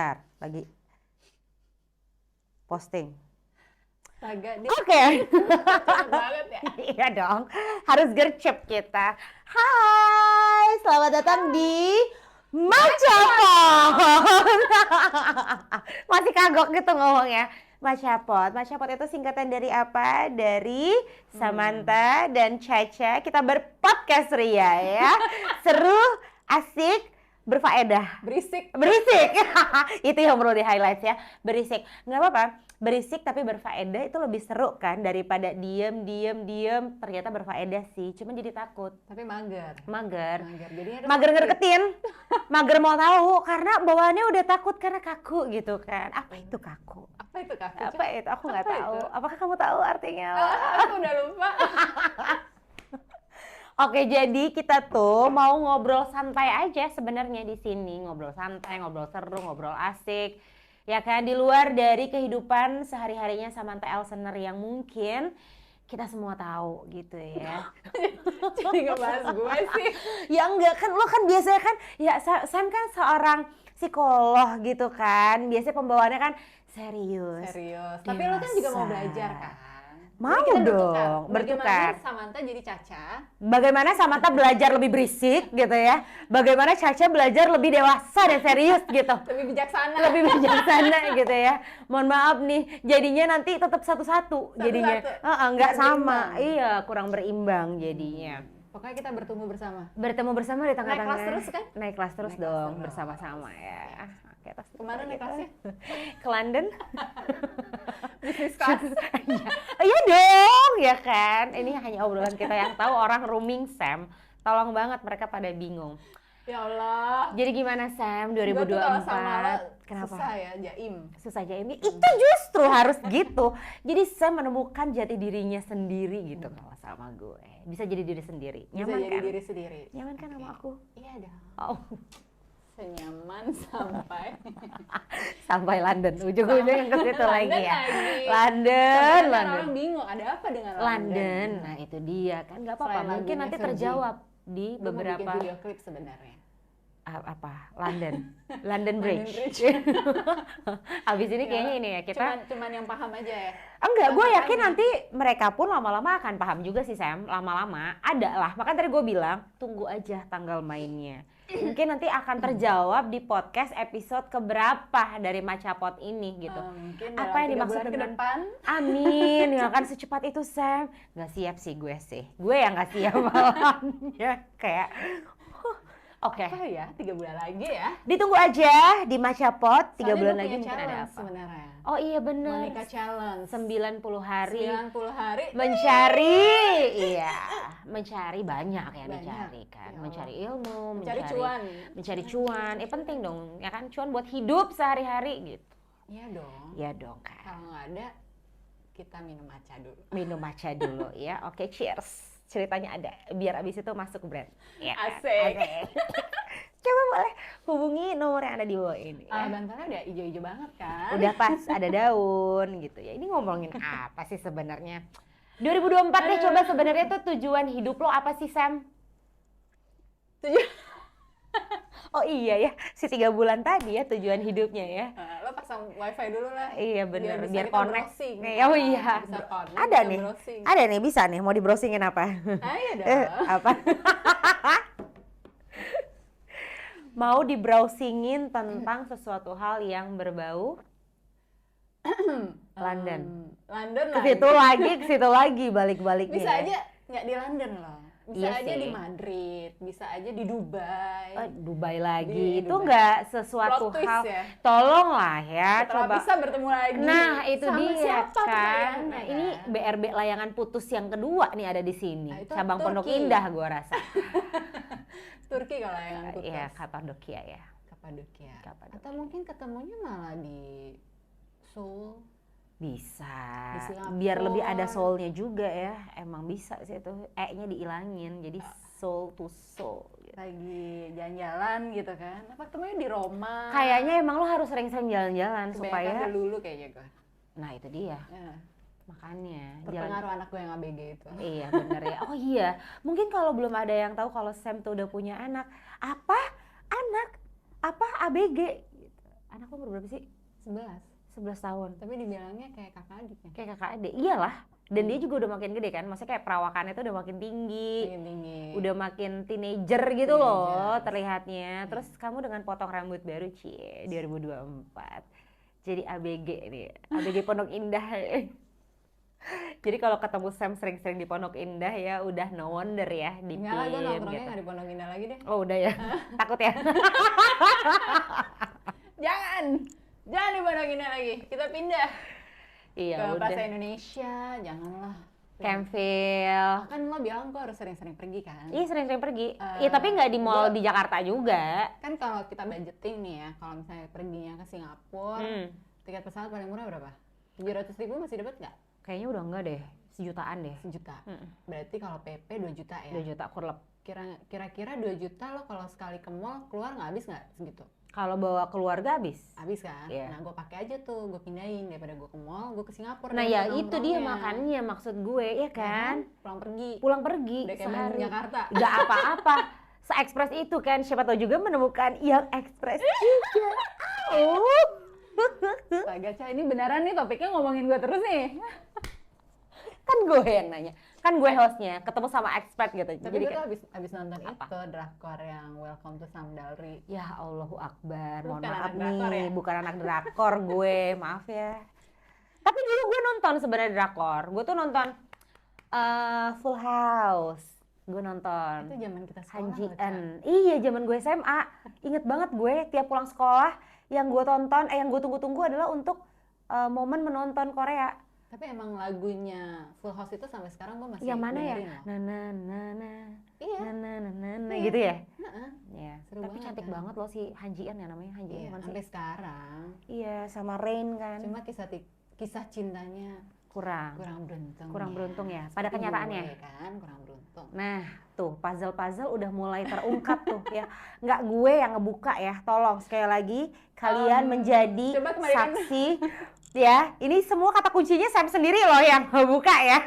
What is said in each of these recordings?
Bentar, lagi posting. Astaga, dia Oke. cepet banget ya. Iya dong, harus gercep kita. Hai, selamat datang di Macapot. Masih kagok gitu ngomongnya. Macapot itu singkatan dari apa? Dari Samantha dan Caca. Kita berpodcast ria ya. Seru, asik, berfaedah. Berisik. Itu yang perlu di highlight ya. Berisik, nggak apa-apa. Berisik tapi berfaedah itu lebih seru kan daripada diem ternyata berfaedah sih, cuma jadi takut. Tapi mager. Jadi Mager ngedeketin. Mager mau tahu karena bawaannya udah takut karena kaku gitu kan. Apa itu kaku? Apa itu kaku? Apa itu? Aku nggak Apa tahu. itu? Apakah kamu tahu artinya? Aku udah lupa. Oke, jadi kita tuh mau ngobrol santai aja sebenarnya di sini, ngobrol santai, ngobrol seru, ngobrol asik. Ya kan, di luar dari kehidupan sehari-harinya Samantha Elsener yang mungkin kita semua tahu gitu ya. Jadi ngebahas gue sih. Ya enggak kan, lo kan biasanya kan, ya Sam kan seorang psikolog gitu kan. Biasanya pembawaannya kan serius. Tapi lo kan juga mau belajar kan? Mau Jadi kita dong, bertukar. Bagaimana Samantha jadi Caca? Bagaimana Samantha belajar lebih berisik gitu ya. Bagaimana Caca belajar lebih dewasa dan serius gitu. Lebih bijaksana. Lebih bijaksana gitu ya. Mohon maaf nih, jadinya nanti tetap satu-satu jadinya. Nggak sama. Iya, kurang berimbang jadinya. Pokoknya kita bertumbuh bersama. Bertemu bersama di tengah-tengah. Naik kelas terus kan? Naik kelas terus dong, bersama-sama ya. Oke, kemana naik kelasnya? Ke London. Bisnis kelas. Iya dong, ya kan. Ini hanya obrolan kita yang tahu, orang rooming Sam. Tolong banget, mereka pada bingung. Ya Allah. Jadi gimana Sam 2024? Gue tuh kalau sama lo kenapa? susah ya, jaim. Susah jaim. Itu justru harus gitu. Jadi Sam menemukan jati dirinya sendiri gitu kalau sama gue. Bisa jadi diri sendiri. Nyaman bisa jadi kan? diri sendiri. Nyaman kan sama aku? Iya dong. Oh. Senyaman sampai London, ujung-ujungnya ke situ lagi ya. London. Orang bingung ada apa dengan London. Nah itu dia kan, nggak apa-apa. Mungkin nanti terjawab di beberapa. Mau bikin video klip sebenarnya. London Bridge. Abis ini kayaknya ini ya kita. Cuman yang paham aja ya. Enggak, gue yakin nanti mereka pun lama-lama akan paham juga sih Sam. Lama-lama ada lah. Makanya tadi gue bilang tunggu aja tanggal mainnya. Mungkin nanti akan terjawab di podcast episode keberapa dari Macapot ini gitu. Apa yang dimaksud dengan amin, ya kan secepat itu Sam. Gak siap sih gue sih. Gue yang gak siap malamnya kayak oke. Apa ya? 3 bulan lagi ya. Ditunggu aja di Macapot 3 bulan lagi mungkin ada apa. Sebenarnya. Oh iya benar. Monica Challenge 90 hari. 90 hari Mencari banyak ya, banyak. Dicari kan. Ya, mencari ilmu, mencari cuan. Penting dong, ya kan, cuan buat hidup sehari-hari gitu. Iya dong kan. Kalau nggak ada, kita minum matcha dulu ya. Oke, cheers. Ceritanya ada, biar abis itu masuk brand. Ya, Asik. Coba boleh hubungi nomor yang ada di bawah ini. Ya. Bantalnya udah hijau-hijau banget kan? Udah pas, ada daun gitu ya. Ini ngomongin apa sih sebenarnya? 2024 deh, coba sebenarnya tuh tujuan hidup lo apa sih Sam? Oh iya ya, si 3 bulan tadi ya tujuan hidupnya ya. Lo pasang wifi dulu lah. Iya bener, biar connect. Oh iya. Ada nih bisa nih, mau di browsingin apa? Ayo dong. Apa? Mau di browsingin tentang sesuatu hal yang berbau London. Ke situ lagi balik-baliknya. Bisa aja nggak di London loh. Bisa aja di Madrid, bisa aja di Dubai. Dubai lagi, itu nggak sesuatu hal. Ya? Tolonglah ya, coba. Bisa bertemu lagi. Nah itu sama dia kan. Nah, ini BRB layangan putus yang kedua nih ada di sini. Cabang Turki. Pondok Indah gua rasa. Turki kalau layangan putus. Iya, Kapadokia ya. Kapadokia. Atau mungkin ketemunya malah di Seoul. Bisa, biar lebih ada soul-nya juga ya. Emang bisa sih itu, E-nya dihilangin, jadi soul to soul gitu. Lagi jalan-jalan gitu kan, apa ketemunya di Roma. Kayaknya emang lo harus sering-sering jalan-jalan supaya dulu kayaknya gue. Nah itu dia, makanya terpengaruh anak gue yang ABG itu. Iya bener ya, oh iya, mungkin kalau belum ada yang tahu kalau Sam tuh udah punya anak, apa ABG? anak lo umur berapa sih? 11. 11 tahun. Tapi dibilangnya kayak kakak adik ya? Kayak kakak adik. Iyalah. Dan dia juga udah makin gede kan. Maksudnya kayak perawakannya tuh udah makin tinggi. Makin tinggi. Udah makin teenager gitu loh terlihatnya. Terus kamu dengan potong rambut baru, cie, 2024. Jadi ABG nih. ABG Pondok Indah. Jadi kalau ketemu Sam sering-sering di Pondok Indah ya udah no wonder ya di Enggak lah, gue PIM nongkrongnya gitu. nggak di Pondok Indah lagi deh. Oh udah ya, takut ya? Jangan di Pondok Indah lagi, kita pindah Iya ke udah. Plaza Indonesia, janganlah. Campville. Kan lo bilang gue harus sering-sering pergi kan? Iya sering-sering pergi. Iya tapi nggak di mall di Jakarta juga. Kan kalau kita budgeting nih ya, kalau misalnya perginya ke Singapura, tiket pesawat paling murah berapa? 700.000 masih dapat nggak? Kayaknya udah enggak deh, sejutaan deh. 1 juta. Berarti kalau PP 2 juta ya? 2 juta kurlep. Kira-kira 2 juta lo kalau sekali ke mall keluar nggak habis nggak segitu? Kalau bawa keluarga habis. Habis kan? Iya. Nah gue pakai aja tuh, gue pindahin daripada gue ke mall, gue ke Singapura. Nah ya itu dia nongkrongnya. makanya maksud gue ya kan. Pulang pergi. Pulang pergi Udah kayak sehari. Bandung Jakarta. Gak apa-apa. Se-ekspres itu kan, siapa tahu juga menemukan yang ekspres juga. Astaga, Ca, ini beneran nih topiknya ngomongin gue terus nih. Kan gue yang nanya, kan gue hostnya, ketemu sama expert gitu. Tapi Jadi gue kan, tuh abis nonton itu drakor yang Welcome to Samdalri. ya Allahu Akbar, mohon Bukan maaf anak drakor nih, ya? bukan anak drakor gue, maaf ya. Tapi dulu gue nonton sebenarnya drakor, gue tuh nonton Full House, gue nonton. Itu zaman kita sekolah Han Ji loh, Ca. Eun. Iya, zaman gue SMA. Ingat banget gue tiap pulang sekolah yang gue tonton, yang gue tunggu-tunggu adalah untuk momen menonton Korea. Tapi emang lagunya Full House itu sampai sekarang gue masih Yang mana ya? dengerin loh. Na na na na. Iya. Na na na na na Iya. gitu ya? Heeh. Iya. Seru Tapi banget cantik kan? banget loh si Han Ji Eun ya namanya Han Ji Eun Iya, bukan sampai sih? sekarang. Iya, sama Rain kan. Cuma kisah cintanya Kurang beruntung. beruntung ya. Pada Tapi kenyataannya. gue kan kurang beruntung. Nah, tuh puzzle-puzzle udah mulai terungkap tuh ya. Nggak gue yang ngebuka ya. Tolong sekali lagi kalian menjadi coba kembalikan. saksi ya. Ini semua kata kuncinya Sam sendiri loh yang ngebuka ya.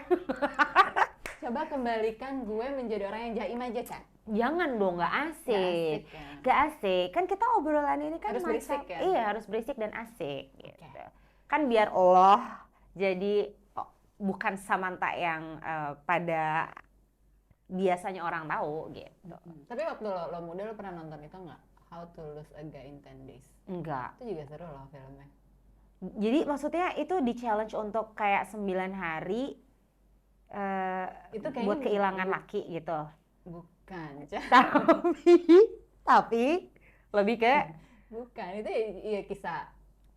Coba kembalikan gue menjadi orang yang jaim aja, Cak. Jangan dong, nggak asik. ya. Nggak asik. Kan kita obrolan ini kan Harus berisik ya? Iya, harus berisik dan asik gitu. Kan biar Allah jadi bukan Samantha yang pada biasanya orang tahu gitu. Tapi waktu lo muda lo pernah nonton itu nggak? How to Lose a Guy in 10 Days. Enggak. Itu juga seru loh filmnya. Jadi maksudnya itu di challenge untuk kayak 9 hari Itu kayaknya buat kehilangan laki gitu. Bukan, Cak. Tapi lebih ke Bukan, itu ya kisah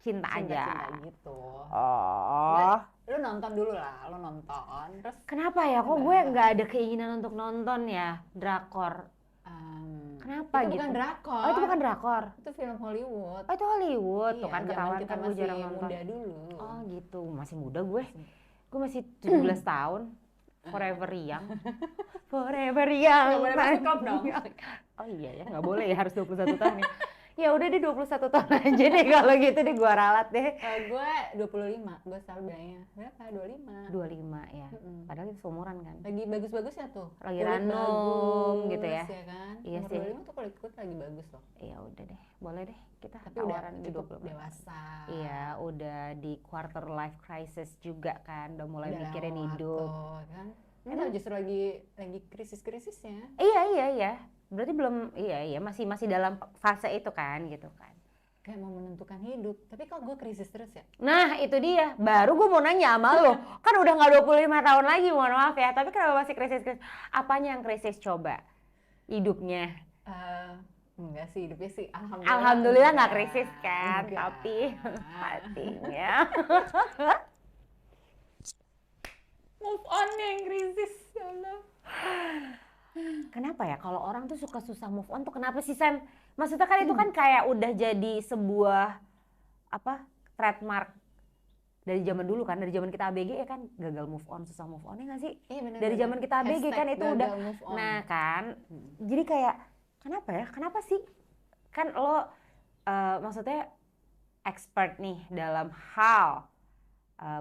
cinta aja. cinta-cinta gitu. Oh. Lo nonton dulu lah, lo nonton. Terus Kenapa ya? Kok gue nggak ada keinginan untuk nonton ya drakor? Kenapa itu gitu? bukan drakor. Oh itu bukan drakor. Itu film Hollywood. Oh itu Hollywood tuh Iya, kan zaman ketahuan kita kan gue masih jarang nonton. muda dulu. Oh gitu, masih muda gue. Gue masih 17 tahun. Forever young. Forever young. Nggak boleh masuk klub dong. Oh iya ya, nggak boleh ya, harus 21 tahun ya. Ya udah deh 21 tahun aja deh kalau gitu deh gue ralat deh. Gue 25, gue selalu bilangnya berapa? 25. 25 ya. Padahal itu seumuran kan. Lagi bagus-bagusnya tuh. Lagi Kulit ranum bagus, gitu ya. kan? Iya Umur sih. 25 tuh kulit lagi bagus loh. Ya udah deh, boleh deh kita Tapi udah tawaran di cukup 25. dewasa. Iya, udah di quarter life crisis juga kan, udah mulai Udah mikirin lewat hidup. tuh, kan? Kan justru lagi krisis-krisisnya. Iya. Berarti belum, iya masih dalam fase itu kan gitu kan. Kayak mau menentukan hidup. Tapi kok gue krisis terus ya? Nah itu dia, baru gue mau nanya sama lo. Kan udah nggak 25 tahun lagi, mohon maaf ya. Tapi kenapa masih krisis? Apanya yang krisis coba? Hidupnya. Enggak sih, hidupnya sih Alhamdulillah nggak krisis kan, Enggak. tapi hatinya. Move on yang krisis. Ya Allah. Kenapa ya kalau orang tuh suka susah move on tuh kenapa sih Sam? Maksudnya kan itu kan kayak udah jadi sebuah trademark dari zaman dulu kan, dari zaman kita ABG ya kan, gagal move on, susah move on ya nggak sih? Iya, bener, Dari zaman kita ABG kan itu udah. move on. Nah kan, jadi kayak kenapa ya? Kenapa sih? Kan lo maksudnya expert nih dalam hal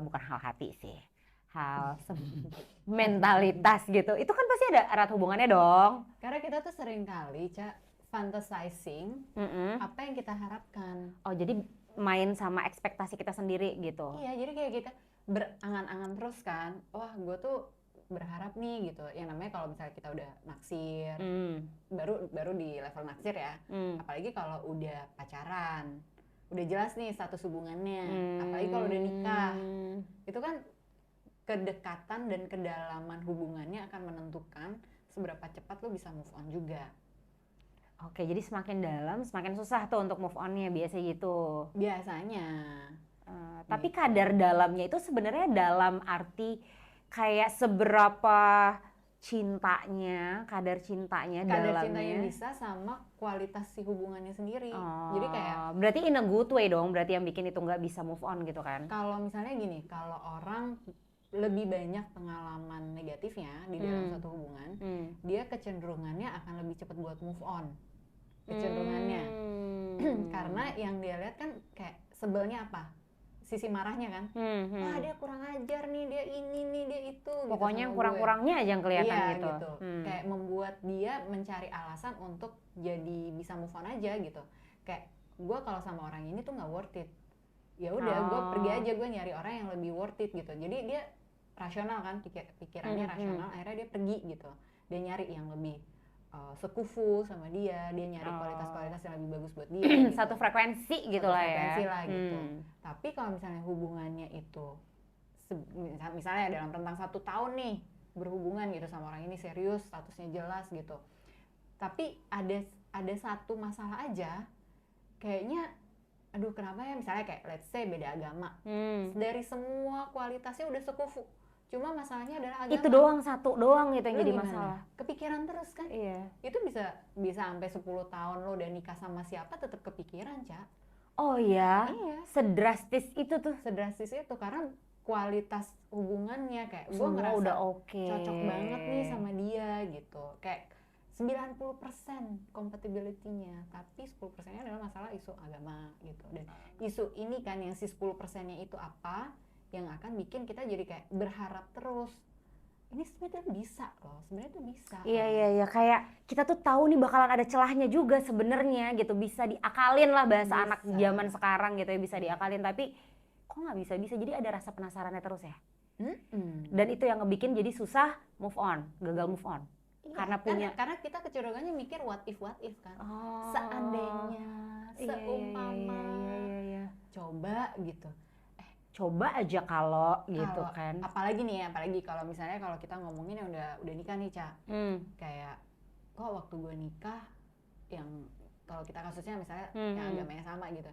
bukan hal hati sih, hal mentalitas gitu. Itu kan pasti ada erat hubungannya dong. Karena kita tuh sering kali, Ca, fantasizing apa yang kita harapkan. Oh jadi main sama ekspektasi kita sendiri gitu. Iya, jadi kayak kita berangan-angan terus kan, wah gue tuh berharap nih gitu. Yang namanya kalau misalnya kita udah naksir, baru di level naksir ya. Apalagi kalau udah pacaran, udah jelas nih status hubungannya. Apalagi kalau udah nikah, itu kan kedekatan dan kedalaman hubungannya akan menentukan seberapa cepat lo bisa move on juga. Oke, jadi semakin dalam semakin susah tuh untuk move on-nya biasa gitu. Biasanya. Tapi kadar dalamnya itu sebenarnya dalam arti kayak seberapa cintanya, kadar cintanya dalamnya bisa sama kualitas si hubungannya sendiri. Jadi kayak berarti in a good way dong, berarti yang bikin itu nggak bisa move on gitu kan? Kalau misalnya gini, kalau orang lebih banyak pengalaman negatifnya di dalam satu hubungan, dia kecenderungannya akan lebih cepat buat move on. Kecenderungannya. Karena yang dia lihat kan kayak sebelnya apa? Sisi marahnya kan. Wah, dia kurang ajar nih, dia ini nih, dia itu. Pokoknya gitu kurang-kurangnya aja yang kelihatan gitu. Kayak membuat dia mencari alasan untuk jadi bisa move on aja gitu. Kayak gue kalau sama orang ini tuh nggak worth it. Ya udah, gue pergi aja, gue nyari orang yang lebih worth it gitu. Jadi dia rasional kan, pikirannya rasional, akhirnya dia pergi gitu. Dia nyari yang lebih sekufu sama dia nyari kualitas-kualitas yang lebih bagus buat dia gitu. Satu frekuensi gitu lah ya. Frekuensi lah gitu. Tapi kalau misalnya hubungannya itu misalnya dalam rentang 1 tahun nih berhubungan gitu sama orang ini serius, statusnya jelas gitu. Tapi ada satu masalah aja kayaknya aduh kenapa ya, misalnya kayak let's say beda agama. Dari semua kualitasnya udah sekufu. Cuma masalahnya adalah agama. Itu doang, satu doang gitu yang jadi gimana? masalah. Kepikiran terus kan? Iya. Itu bisa sampai 10 tahun lo udah nikah sama siapa tetap kepikiran, Ca. Oh ya? Iya. Sedrastis itu tuh. Sedrastis itu karena kualitas hubungannya kayak gue Semua ngerasa udah oke. cocok banget nih sama dia gitu. Kayak 90% compatibility-nya, tapi 10%-nya adalah masalah isu agama gitu. Dan isu ini kan yang si 10%-nya itu apa yang akan bikin kita jadi kayak berharap terus. Ini sebenarnya bisa loh, sebenarnya tuh bisa. Iya, kayak kita tuh tahu nih bakalan ada celahnya juga sebenarnya gitu, bisa diakalin lah bahasa anak zaman sekarang gitu ya, bisa diakalin, tapi kok nggak bisa, jadi ada rasa penasarannya terus ya. Dan itu yang ngebikin jadi susah move on, gagal move on. Iya, karena kita kecenderungannya mikir what if kan. Seandainya, seumpama, coba gitu. Coba aja kalau gitu kan. Apalagi kalau misalnya kalau kita ngomongin yang udah nikah nih, Ca. Kayak kok waktu gue nikah yang kalau kita kasusnya misalnya yang agamanya sama gitu.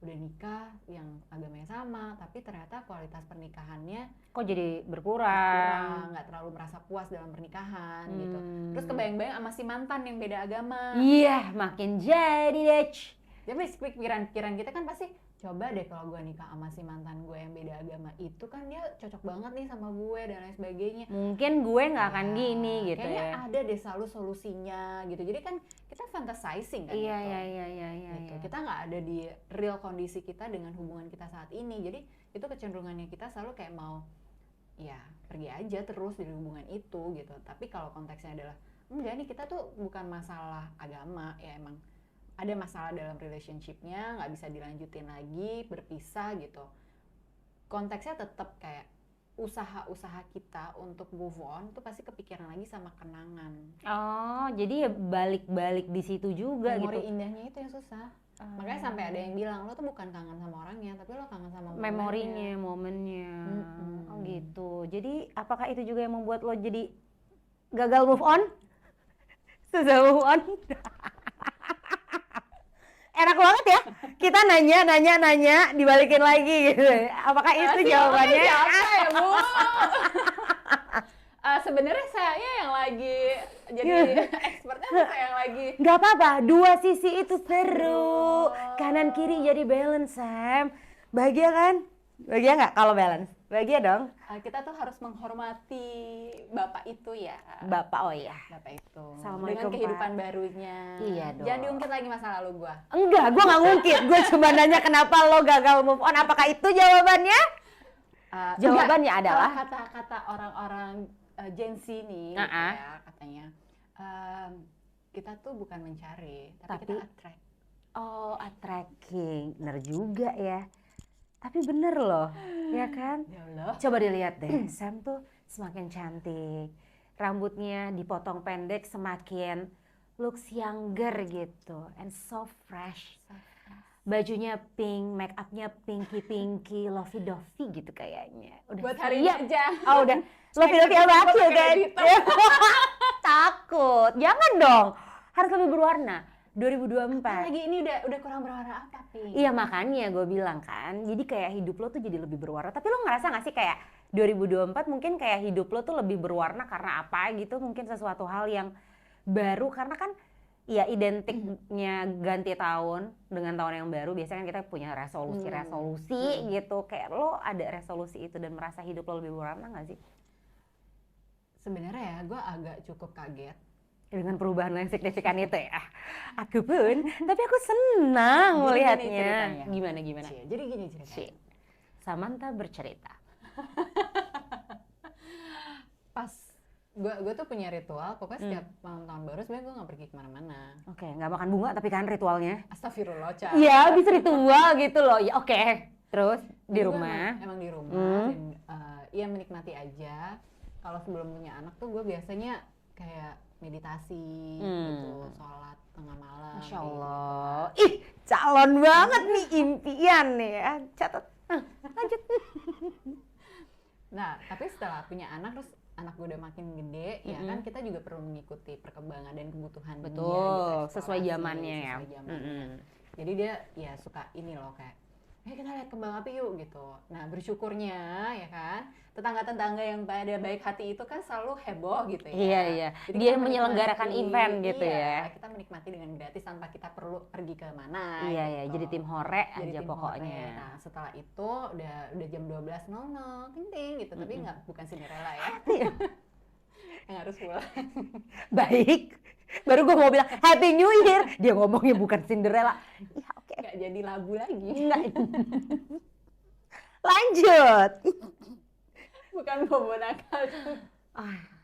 Udah nikah yang agamanya sama, tapi ternyata kualitas pernikahannya kok jadi berkurang, nggak terlalu merasa puas dalam pernikahan gitu. Terus kebayang-bayang sama si mantan yang beda agama. Iya, makin jadi deh. Jadi pikiran kita kan pasti coba deh kalau gue nikah sama si mantan gue yang beda agama itu kan dia cocok banget nih sama gue dan lain sebagainya. Mungkin gue nggak akan gini gitu kayaknya ya. Ada deh selalu solusinya gitu. Jadi kan kita fantasizing kan Iya. gitu. Kita nggak ada di real kondisi kita dengan hubungan kita saat ini. Jadi itu kecenderungannya kita selalu kayak mau ya pergi aja terus dari hubungan itu gitu. Tapi kalau konteksnya adalah enggak nih, kita tuh bukan masalah agama ya, emang ada masalah dalam relationship-nya, nggak bisa dilanjutin lagi, berpisah gitu. Konteksnya tetap kayak usaha-usaha kita untuk move on tuh pasti kepikiran lagi sama kenangan. Oh, jadi ya balik-balik di situ juga memori gitu. Indahnya itu yang susah. Makanya sampai ada yang bilang lo tuh bukan kangen sama orangnya, tapi lo kangen sama memorinya, momennya. Oh gitu. Jadi apakah itu juga yang membuat lo jadi gagal move on? Susah move on? Enak banget ya, kita nanya, dibalikin lagi gitu. Apakah itu jawabannya? Siapa ya, Bu? Sebenarnya saya yang lagi jadi expertnya, saya yang lagi. Gak apa-apa, dua sisi itu seru. Kanan kiri jadi balance, Sam. Bahagia kan? Bahagia nggak kalau balance? Bahagia dong. Kita tuh harus menghormati bapak itu ya. Bapak, oh iya. Bapak itu. Assalamualaikum, dengan kehidupan Pak. barunya. Iya dong. Jangan diungkit lagi masa lalu gua. Enggak, gue nggak ngungkit. Gue cuma nanya kenapa lo gagal move on. Apakah itu jawabannya? Jawabannya adalah kata-kata orang-orang Gen Z nih, ya, katanya kita tuh bukan mencari, tapi kita attract. Oh, tracking. Bener juga ya. Tapi bener loh, ya kan? Ya Allah. Coba dilihat deh, Sam tuh semakin cantik. Rambutnya dipotong pendek semakin looks younger gitu. And so fresh. Bajunya pink, make upnya pinky, lovey-dovey gitu kayaknya. Udah Buat hari ini siap. aja. Oh udah, lovey-dovey sama aku Pakai kan? hitam. Takut, jangan dong. Harus lebih berwarna. 2024. Lagi ini udah kurang berwarna apa, Pink? Iya makanya gue bilang kan, jadi kayak hidup lo tuh jadi lebih berwarna. Tapi lo ngerasa gak sih kayak 2024 mungkin kayak hidup lo tuh lebih berwarna karena apa gitu? Mungkin sesuatu hal yang baru, karena kan ya identiknya ganti tahun dengan tahun yang baru. Biasanya kan kita punya resolusi gitu. Kayak lo ada resolusi itu dan merasa hidup lo lebih berwarna gak sih? Sebenarnya ya gue agak cukup kaget Dengan perubahan yang signifikan itu ya. Aku pun, tapi aku senang Jadi melihatnya. gini ceritanya. Gimana? Cie, jadi gini ceritanya. Cie. Samantha bercerita. Pas gue tuh punya ritual, pokoknya setiap malam tahun baru sebenarnya gue nggak pergi kemana-mana. Oke, nggak makan bunga tapi kan ritualnya. Astagfirullah, Ca. Iya, bisa ritual gitu loh. Ya oke. Terus di Jadi gua rumah. emang di rumah dan ya menikmati aja. Kalau sebelum punya anak tuh gue biasanya kayak meditasi gitu, sholat tengah malam. Masya kayak Allah. Ih, calon banget nih impian nih ya. Catat. Lanjut. Nah, tapi setelah punya anak terus anak gue udah makin gede, ya kan kita juga perlu mengikuti perkembangan dan kebutuhan dia gitu, Betul, sesuai eksplorasi, zamannya ya. sesuai zamannya. Jadi dia ya suka ini loh kayak, kita lihat kembang api yuk gitu. Nah bersyukurnya ya kan, tetangga-tetangga yang pada baik hati itu kan selalu heboh gitu ya. Iya. Jadi Dia kita menyelenggarakan menikmati, event gitu iya, ya. kita menikmati dengan gratis tanpa kita perlu pergi ke mana. Iya, gitu. jadi tim hore Jadi aja tim pokoknya. hore. Nah setelah itu udah jam 12.00 ting gitu, tapi bukan Cinderella ya. Yang harus pulang. Baik. Baru gue mau bilang Happy New Year. Dia ngomongnya bukan Cinderella. Iya, oke. Nggak jadi labu lagi. Enggak. Lanjut. Bukan bobo nakal.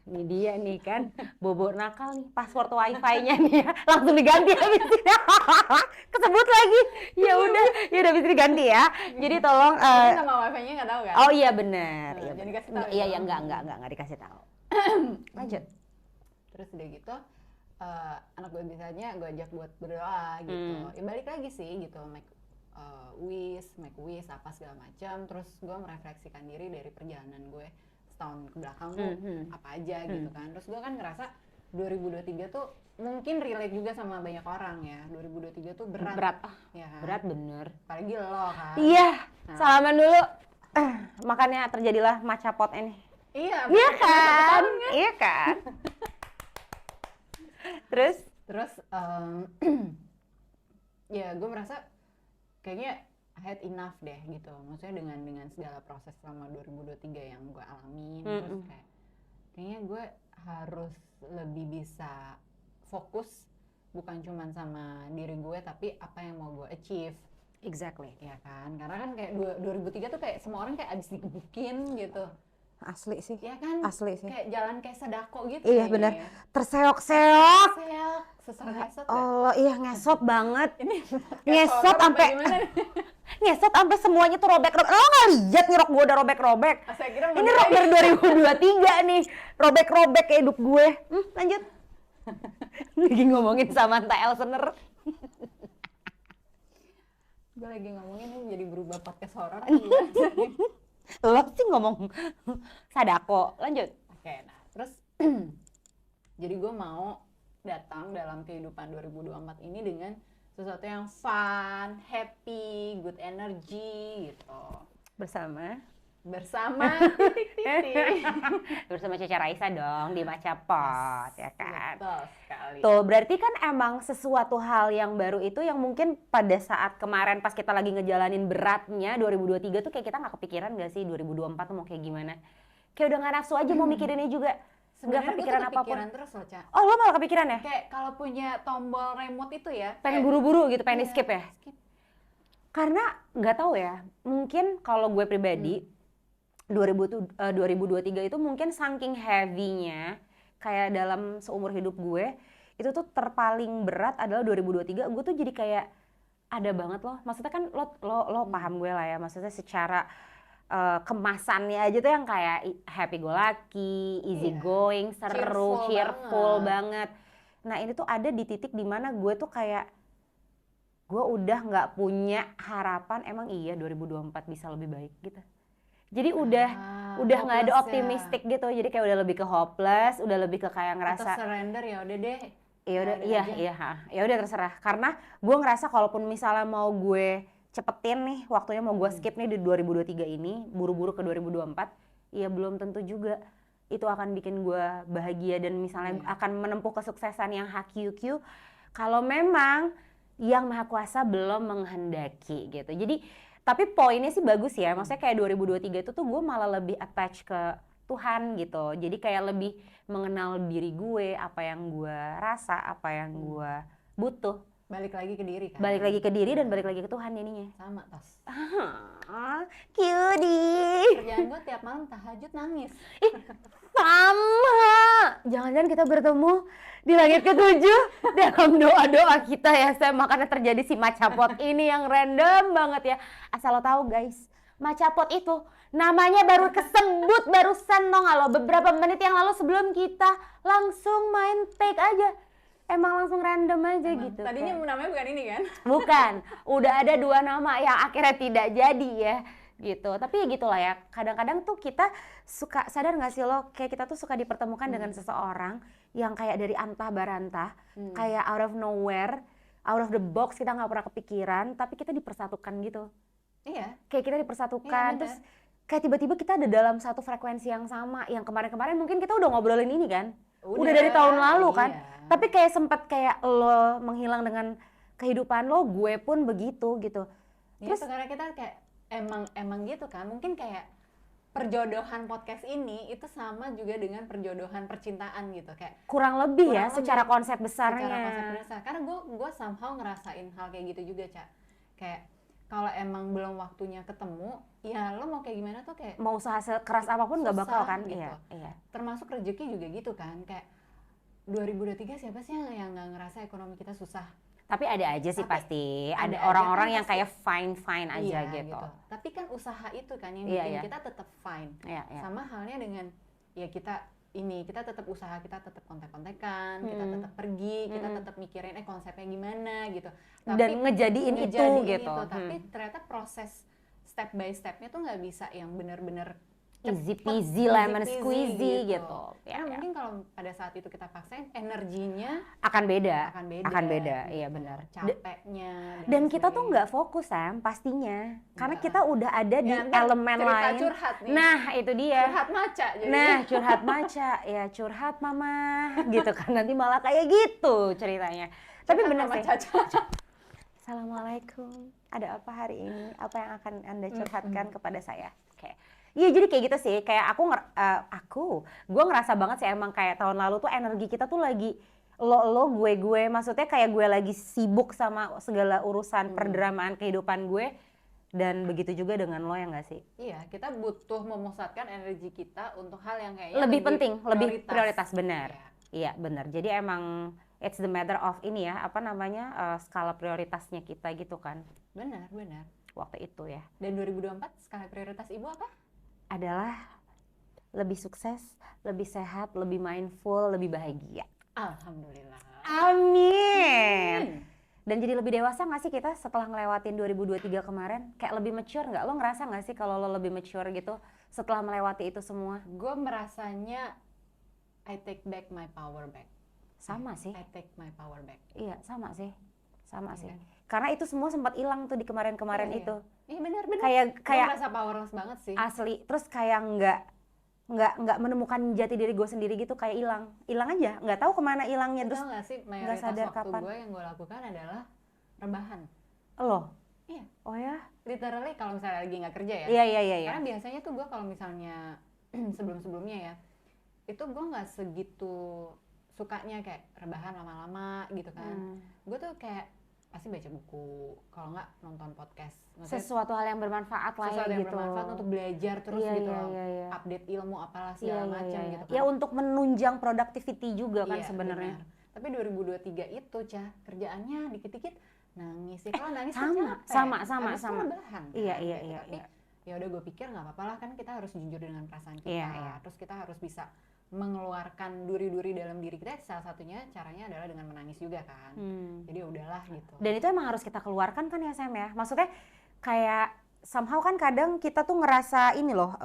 Ini dia nih kan, bobo nakal nih, password wifi-nya nih ya, langsung diganti habis ini. Kesebut lagi. Ya udah habis ini diganti ya. Jadi tolong Tapi nama wifi-nya nggak tahu kan? oh iya benar. Nah, Iya, jadi benar. kasih tahu Iya, ya. enggak dikasih tahu. Lanjut. Terus udah gitu, anak gue biasanya gue ajak buat berdoa gitu. Ya balik lagi sih gitu, make wish apa segala macam. Terus gue merefleksikan diri dari perjalanan gue setahun ke belakang tuh apa aja gitu kan. Terus gue kan ngerasa 2023 tuh mungkin relate juga sama banyak orang ya. 2023 tuh berat. Ya kan? Berat bener. Apalagi lo kan. Iya, Nah. salaman dulu. Makanya terjadilah maca pot ini. Iya kan? Iya kan? Terus? Terus ya gue merasa kayaknya I had enough deh gitu. Maksudnya dengan segala proses selama 2023 yang gue alamin, terus kayak kayaknya gue harus lebih bisa fokus bukan cuman sama diri gue tapi apa yang mau gue achieve. Exactly. Ya kan? Karena kan kayak 2003 tuh kayak semua orang kayak abis digebukin gitu. Asli sih. Ya kan? Asli sih. Kayak jalan kayak sedako gitu. Iya kayaknya bener. ya. Terseok-seok. Seok, sesek ngesot ya? Allah, iya ngesot banget. Ini Ngesot sampai ngesot sampai semuanya tuh robek-robek. Lo nggak lihat nih rok gue udah robek-robek. Saya kira Ini rok dari 2023 nih. Robek-robek kayak hidup gue. Lanjut. Lagi ngomongin Samantha Elsener. gue lagi ngomongin ini jadi berubah podcast horor. Lo sih ngomong sadako. Lanjut. Oke, nah terus jadi gue mau datang dalam kehidupan 2024 ini dengan sesuatu yang fun, happy, good energy gitu. Bersama titik-titik. bersama Caca Raisa dong di Maca Pot, ya kan? Betul sekali. Tuh, berarti kan emang sesuatu hal yang baru itu yang mungkin pada saat kemarin pas kita lagi ngejalanin beratnya 2023 tuh kayak kita nggak kepikiran gak sih 2024 tuh mau kayak gimana? Kayak udah nggak nafsu aja mau mikirinnya juga. Nggak Sebenarnya gue kepikiran tuh apapun. kepikiran terus loh, Ca. Oh, lo malah kepikiran ya? Kayak kalau punya tombol remote itu ya. Pengen kayak- buru-buru gitu, pengen Iya, di skip ya? skip. Karena nggak tahu ya, mungkin kalau gue pribadi 2023 itu mungkin saking heavy-nya kayak dalam seumur hidup gue itu tuh terpaling berat adalah 2023. Gue tuh jadi kayak ada banget loh. Maksudnya kan lo paham gue lah ya. Maksudnya secara kemasannya aja tuh yang kayak happy go lucky, easy going, seru, cheerful banget. Nah ini tuh ada di titik dimana gue tuh kayak gue udah nggak punya harapan emang iya 2024 bisa lebih baik gitu. Jadi udah nggak ada optimistik gitu. Jadi kayak udah lebih ke hopeless, udah lebih ke kayak ngerasa atau surrender ya udah deh. Ya udah terserah. Karena gue ngerasa kalaupun misalnya mau gue cepetin nih waktunya, mau gue skip nih di 2023 ini, buru-buru ke 2024, ya belum tentu juga itu akan bikin gue bahagia dan misalnya akan menempuh kesuksesan yang hakiukiu kalau memang yang Maha Kuasa belum menghendaki gitu. Jadi tapi poinnya sih bagus ya, maksudnya kayak 2023 itu tuh gue malah lebih attach ke Tuhan gitu. Jadi kayak lebih mengenal diri gue, apa yang gue rasa, apa yang gue butuh. Balik lagi ke diri kan? Balik lagi ke diri dan balik lagi ke Tuhan jadinya. Sama tos. Cutie. Kerjaan gue tiap malam tahajud nangis. Sama. Jangan-jangan kita bertemu di langit ketujuh dalam doa-doa kita ya Sam. Makanya terjadi si macapot ini yang random banget ya. Asal lo tahu guys, macapot itu namanya baru kesebut barusan dong lo beberapa menit yang lalu sebelum kita langsung main take aja. Emang langsung random aja gitu. Tadinya namanya bukan ini kan? Bukan, udah ada 2 nama yang akhirnya tidak jadi ya gitu. Tapi ya gitulah ya, kadang-kadang tuh kita suka, sadar gak sih lo, kayak kita tuh suka dipertemukan dengan seseorang yang kayak dari antah barantah, kayak out of nowhere, out of the box, kita gak pernah kepikiran, tapi kita dipersatukan gitu. Iya. Kayak kita dipersatukan, terus kayak tiba-tiba kita ada dalam satu frekuensi yang sama, yang kemarin-kemarin mungkin kita udah ngobrolin ini kan, udah dari tahun lalu kan. Tapi kayak sempat kayak lo menghilang dengan kehidupan lo, gue pun begitu gitu. Terus karena kita kayak emang gitu kan, mungkin kayak perjodohan podcast ini itu sama juga dengan perjodohan percintaan gitu, kayak kurang lebih ya secara konsep besarnya. Secara konsep besar, karena gue somehow ngerasain hal kayak gitu juga, Ca. Kayak kalau emang belum waktunya ketemu, ya lo mau kayak gimana tuh kayak mau usaha sekeras apapun nggak bakal kan gitu. Iya. Termasuk rezeki juga gitu kan, kayak 2023 siapa sih yang nggak ngerasa ekonomi kita susah? Tapi ada aja sih pasti, ada orang-orang yang kayak fine aja gitu. Tapi kan usaha itu kan yang bikin kita tetap fine. Sama halnya dengan ya kita tetap usaha, kita tetap kontek-kontekan, kita tetap pergi, kita tetap mikirin konsepnya gimana gitu. Tapi, dan ngejadiin itu gitu. Tapi ternyata proses step by stepnya tuh nggak bisa yang benar-benar easy peasy lemon squeezy gitu. Ya, mungkin kalau pada saat itu kita paksain, energinya akan beda. Iya benar. Capeknya. Dan kita tuh nggak fokus Sam, pastinya. Karena kita udah ada di elemen lain. Curhat nih. Nah itu dia. Curhat maca. Jadi. Nah curhat maca, ya curhat mama, gitu kan. Nanti malah kayak gitu ceritanya. Tapi benar sih. Assalamualaikum. Ada apa hari ini? Apa yang akan Anda curhatkan kepada saya? Oke. Iya jadi kayak gitu sih, kayak gue ngerasa banget sih emang kayak tahun lalu tuh energi kita tuh lagi gue, maksudnya kayak gue lagi sibuk sama segala urusan perdramaan kehidupan gue, dan begitu juga dengan lo ya nggak sih? Iya, kita butuh memusatkan energi kita untuk hal yang kayaknya lebih penting, lebih prioritas, benar. Iya benar, jadi emang it's the matter of ini ya, skala prioritasnya kita gitu kan. Benar. Waktu itu ya. Dan 2024 skala prioritas ibu apa? Adalah lebih sukses, lebih sehat, lebih mindful, lebih bahagia. Alhamdulillah. Amin. Dan jadi lebih dewasa nggak sih kita setelah ngelewatin 2023 kemarin? Kayak lebih mature nggak? Lo ngerasa nggak sih kalau lo lebih mature gitu setelah melewati itu semua? Gue merasanya I take back my power back. Sama sih. I take my power back. Iya, sama sih. Karena itu semua sempat hilang tuh di kemarin-kemarin itu. Iya benar. Kayak merasa powerless banget sih. Asli. Terus kayak nggak menemukan jati diri gue sendiri gitu, kayak hilang aja. Nggak tahu kemana hilangnya. Terus nggak sih, mayoritas sadar waktu kapan. gue yang gue lakukan adalah rebahan. Lo? Iya. Oh ya? Literally kalau misalnya lagi nggak kerja ya. Iya. Karena biasanya tuh gue kalau misalnya sebelum-sebelumnya ya, itu gue nggak segitu sukanya kayak rebahan lama-lama gitu kan. Gue tuh kayak pasti baca buku, kalau nggak nonton podcast. Maksudnya, sesuatu hal yang bermanfaat lah ya gitu. Sesuatu yang bermanfaat untuk belajar terus gitu loh. Update ilmu apalah segala macam gitu kan. Ya untuk menunjang productivity juga kan sebenarnya. Tapi 2023 itu, Cah, kerjaannya dikit-dikit nangis sih. Kalau nangis kan sama, capek. sama, Habis itu sama. rebahan kan, Iya, gitu. iya. Tapi ya udah gue pikir nggak apa-apa lah, kan kita harus jujur dengan perasaan kita. Iya. Terus kita harus bisa mengeluarkan duri-duri dalam diri kita. Salah satunya caranya adalah dengan menangis juga kan. Jadi udahlah gitu. Dan itu emang harus kita keluarkan kan ya Sam ya. Maksudnya kayak somehow kan kadang kita tuh ngerasa ini loh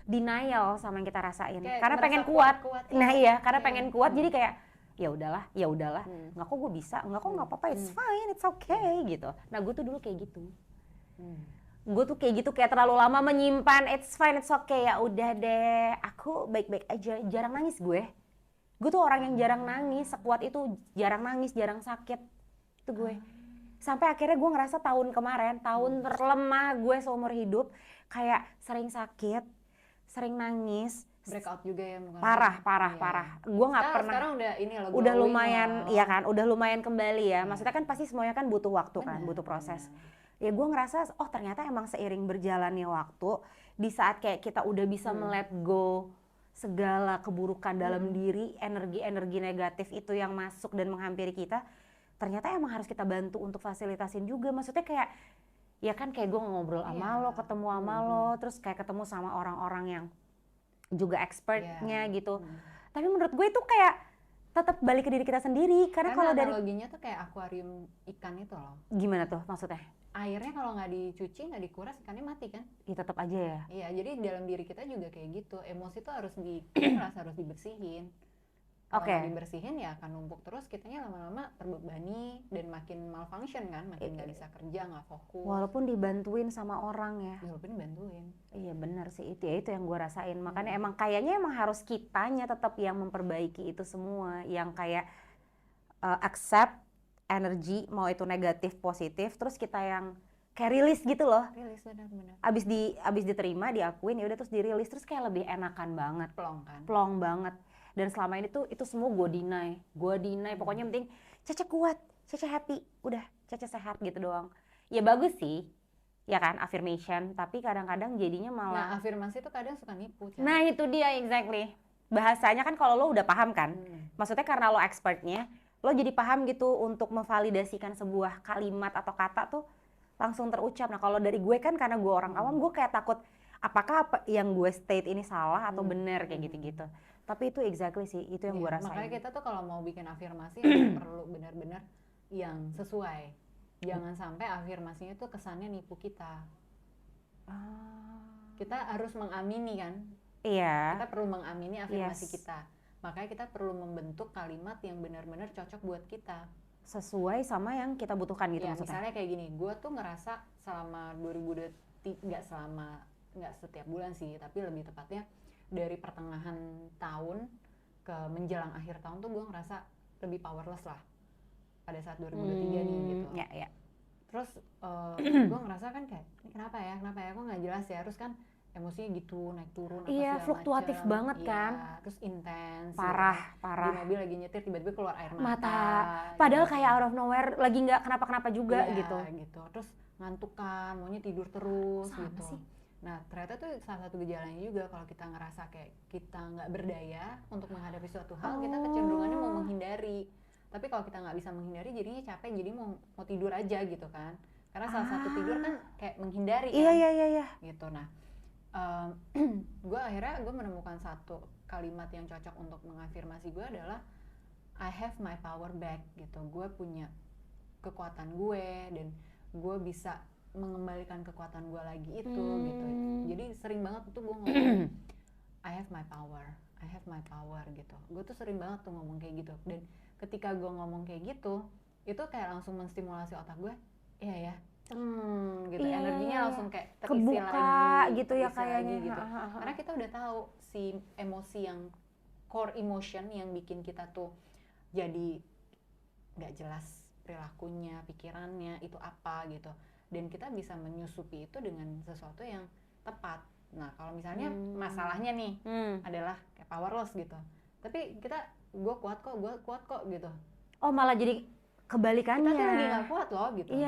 denial sama yang kita rasain. Kayak Karena merasa pengen kuat. ya. Nah iya, karena Iya. pengen kuat jadi kayak ya udahlah. Nggak kok gue bisa, nggak kok nggak apa-apa, it's fine, it's okay gitu. Nah gue tuh dulu kayak gitu. Gue tuh kayak gitu, kayak terlalu lama menyimpan it's fine, it's okay, ya udah deh, aku baik-baik aja, jarang nangis gue. Gue tuh orang yang jarang nangis, sekuat itu, jarang nangis, jarang sakit, itu gue. Sampai akhirnya gue ngerasa tahun kemarin, tahun terlemah gue seumur hidup, kayak sering sakit, sering nangis, Breakout juga ya mungkin. parah. Gue nggak pernah. Sekarang udah ini loh, Udah glowing lumayan, loh. iya kan, udah lumayan kembali ya. Maksudnya kan pasti semuanya kan butuh waktu kan, Benar, butuh proses. benar. Ya gue ngerasa, oh ternyata emang seiring berjalannya waktu, di saat kayak kita udah bisa let go segala keburukan dalam diri, energi-energi negatif itu yang masuk dan menghampiri kita, ternyata emang harus kita bantu untuk fasilitasin juga. Maksudnya kayak, ya kan kayak gue ngobrol sama lo, ketemu sama lo, terus kayak ketemu sama orang-orang yang juga expertnya gitu. Tapi menurut gue itu kayak tetap balik ke diri kita sendiri. Karena kalau dari analoginya tuh kayak akuarium ikan itu loh. gimana tuh maksudnya? Airnya kalau nggak dicuci, nggak dikuras, ikannya mati kan? Ya tetap aja ya. Iya, jadi dalam diri kita juga kayak gitu. Emosi tuh harus dikuras, harus dibersihin. Kalau nggak dibersihin ya akan numpuk terus, kitanya lama-lama terbebani dan makin malfunction kan, makin nggak bisa kerja, nggak fokus. Walaupun dibantuin sama orang ya. Walaupun dibantuin. Iya benar sih, itu ya itu yang gue rasain. Makanya emang kayaknya emang harus kitanya tetap yang memperbaiki itu semua, yang kayak accept energi, mau itu negatif positif, terus kita yang kayak rilis gitu loh. Rilis, benar-benar. Abis diterima, diakuin, ya udah terus dirilis, terus kayak lebih enakan banget. Plong kan? Plong banget. Dan selama ini tuh itu semua gue deny. Pokoknya yang penting Cece kuat, Cece happy, udah Cece sehat gitu doang. Ya bagus sih, ya kan, affirmation, tapi kadang-kadang jadinya malah. Nah, afirmasi tuh kadang suka nipu. Nah itu dia, exactly. Bahasanya kan kalau lo udah paham kan, maksudnya karena lo expertnya, lo jadi paham gitu untuk memvalidasikan sebuah kalimat atau kata tuh langsung terucap. Nah kalau dari gue kan karena gue orang awam, gue kayak takut apakah apa yang gue state ini salah atau benar kayak gitu-gitu. Tapi itu exactly sih, itu yang gue rasain. Makanya kita tuh kalau mau bikin afirmasi perlu benar-benar yang sesuai. Jangan sampai afirmasinya tuh kesannya nipu kita. Kita harus mengamini kan? Iya. Kita perlu mengamini afirmasi kita. Makanya kita perlu membentuk kalimat yang benar-benar cocok buat kita. Sesuai sama yang kita butuhkan gitu Ya, maksudnya. misalnya kayak gini, gue tuh ngerasa selama 2023, nggak setiap bulan sih, tapi lebih tepatnya dari pertengahan tahun ke menjelang akhir tahun tuh gue ngerasa lebih powerless lah pada saat 2023 nih gitu. Ya. Terus gue ngerasa kan kayak ini kenapa ya kok nggak jelas ya, terus kan emosinya gitu naik turun apa Iya, segala fluktuatif macem. banget kan. Terus intens. Parah. Di mobil lagi nyetir tiba-tiba keluar air mata. Padahal gitu. kayak out of nowhere lagi nggak kenapa-kenapa juga gitu. Terus ngantuk kan, maunya tidur terus Sama gitu. sih. Nah ternyata tuh salah satu gejalanya juga kalau kita ngerasa kayak kita nggak berdaya untuk menghadapi suatu hal, kita kecenderungannya mau menghindari. Tapi kalau kita nggak bisa menghindari jadinya capek, jadi mau tidur aja gitu kan. Karena salah satu tidur kan kayak menghindari kan. Iya. Gitu. Nah gue menemukan satu kalimat yang cocok untuk mengafirmasi gue adalah I have my power back gitu. Gue punya kekuatan gue dan gue bisa mengembalikan kekuatan gue lagi itu gitu. Jadi sering banget tuh gue ngomong I have my power gitu. Gue tuh sering banget tuh ngomong kayak gitu. Dan ketika gue ngomong kayak gitu, itu kayak langsung menstimulasi otak gue. Iya ya. Gitu. Iya, energinya langsung kayak terisi kebuka lagi gitu ya kayaknya gitu. Karena kita udah tahu si emosi yang core emotion yang bikin kita tuh jadi nggak jelas perilakunya, pikirannya itu apa gitu. Dan kita bisa menyusupi itu dengan sesuatu yang tepat. Nah kalau misalnya masalahnya nih adalah kayak powerless gitu, tapi gue kuat kok gitu. Oh malah jadi kebalikannya. Kita tuh lagi nggak kuat loh gitu. Iya.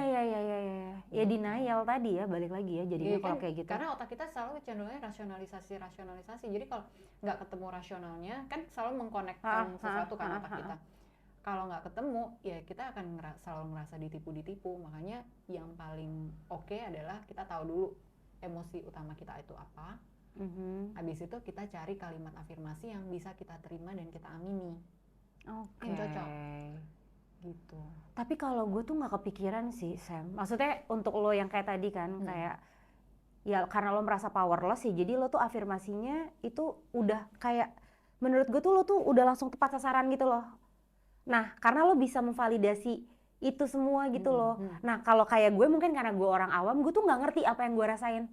Ya denial tadi ya, balik lagi ya jadinya kalau kayak gitu. Karena otak kita selalu cenderungnya rasionalisasi. Jadi kalau nggak ketemu rasionalnya kan selalu mengkonekkan sesuatu kan otak kita. kalau nggak ketemu ya kita akan selalu ngerasa ditipu. Makanya yang paling oke adalah kita tahu dulu emosi utama kita itu apa. Habis itu kita cari kalimat afirmasi yang bisa kita terima dan kita amini. Yang cocok gitu. Tapi kalau gue tuh nggak kepikiran sih, Sam. Maksudnya untuk lo yang kayak tadi kan, kayak ya karena lo merasa powerless sih, jadi lo tuh afirmasinya itu udah kayak, menurut gue tuh lo tuh udah langsung tepat sasaran gitu loh. Nah, karena lo bisa memvalidasi itu semua gitu loh. Nah, kalau kayak gue mungkin karena gue orang awam, gue tuh nggak ngerti apa yang gue rasain.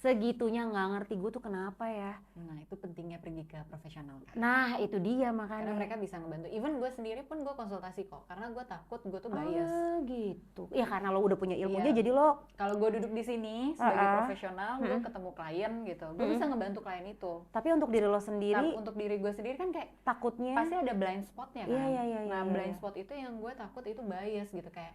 Segitunya nggak ngerti gue tuh kenapa ya. Nah, itu pentingnya pergi ke profesional kan. Nah, itu dia makanya. Karena mereka bisa ngebantu. Even gue sendiri pun gue konsultasi kok. Karena gue takut gue tuh bias. Gitu. Ya karena lo udah punya ilmunya, jadi lo kalau gue duduk di sini sebagai profesional, gue ketemu klien gitu, gue bisa ngebantu klien itu. Tapi untuk diri lo sendiri, untuk diri gue sendiri kan kayak takutnya pasti ada blind spotnya kan. Iya, nah blind spot itu yang gue takut itu bias gitu, kayak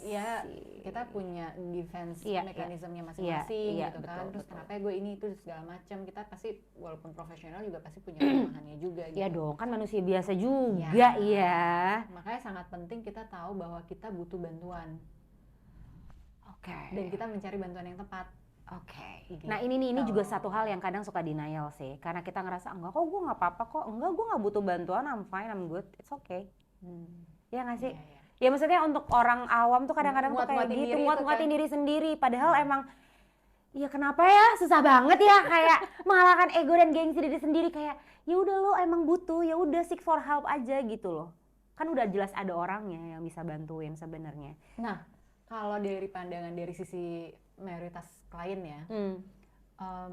ya kita punya defense mekanismenya masing-masing gitu kan. Terus kenapa gue ini itu segala macam, kita pasti walaupun profesional juga pasti punya kelemahannya juga gitu. Ya dong, kan manusia biasa juga ya. Makanya sangat penting kita tahu bahwa kita butuh bantuan. Oke. Dan kita mencari bantuan yang tepat. Oke. Nah ini juga satu hal yang kadang suka denial sih, karena kita ngerasa enggak kok, gue nggak apa-apa kok, enggak gue nggak butuh bantuan, I'm fine, I'm good, it's okay. Ya nggak sih? Ya maksudnya untuk orang awam tuh kadang-kadang tuh kayak gitu, nguat-nguatin diri sendiri, padahal emang ya kenapa ya, susah banget ya, kayak mengalahkan ego dan gengsi diri sendiri, kayak ya udah lo emang butuh, ya udah seek for help aja gitu loh. Kan udah jelas ada orangnya yang bisa bantuin sebenarnya. Nah, kalau dari pandangan dari sisi mayoritas klien ya,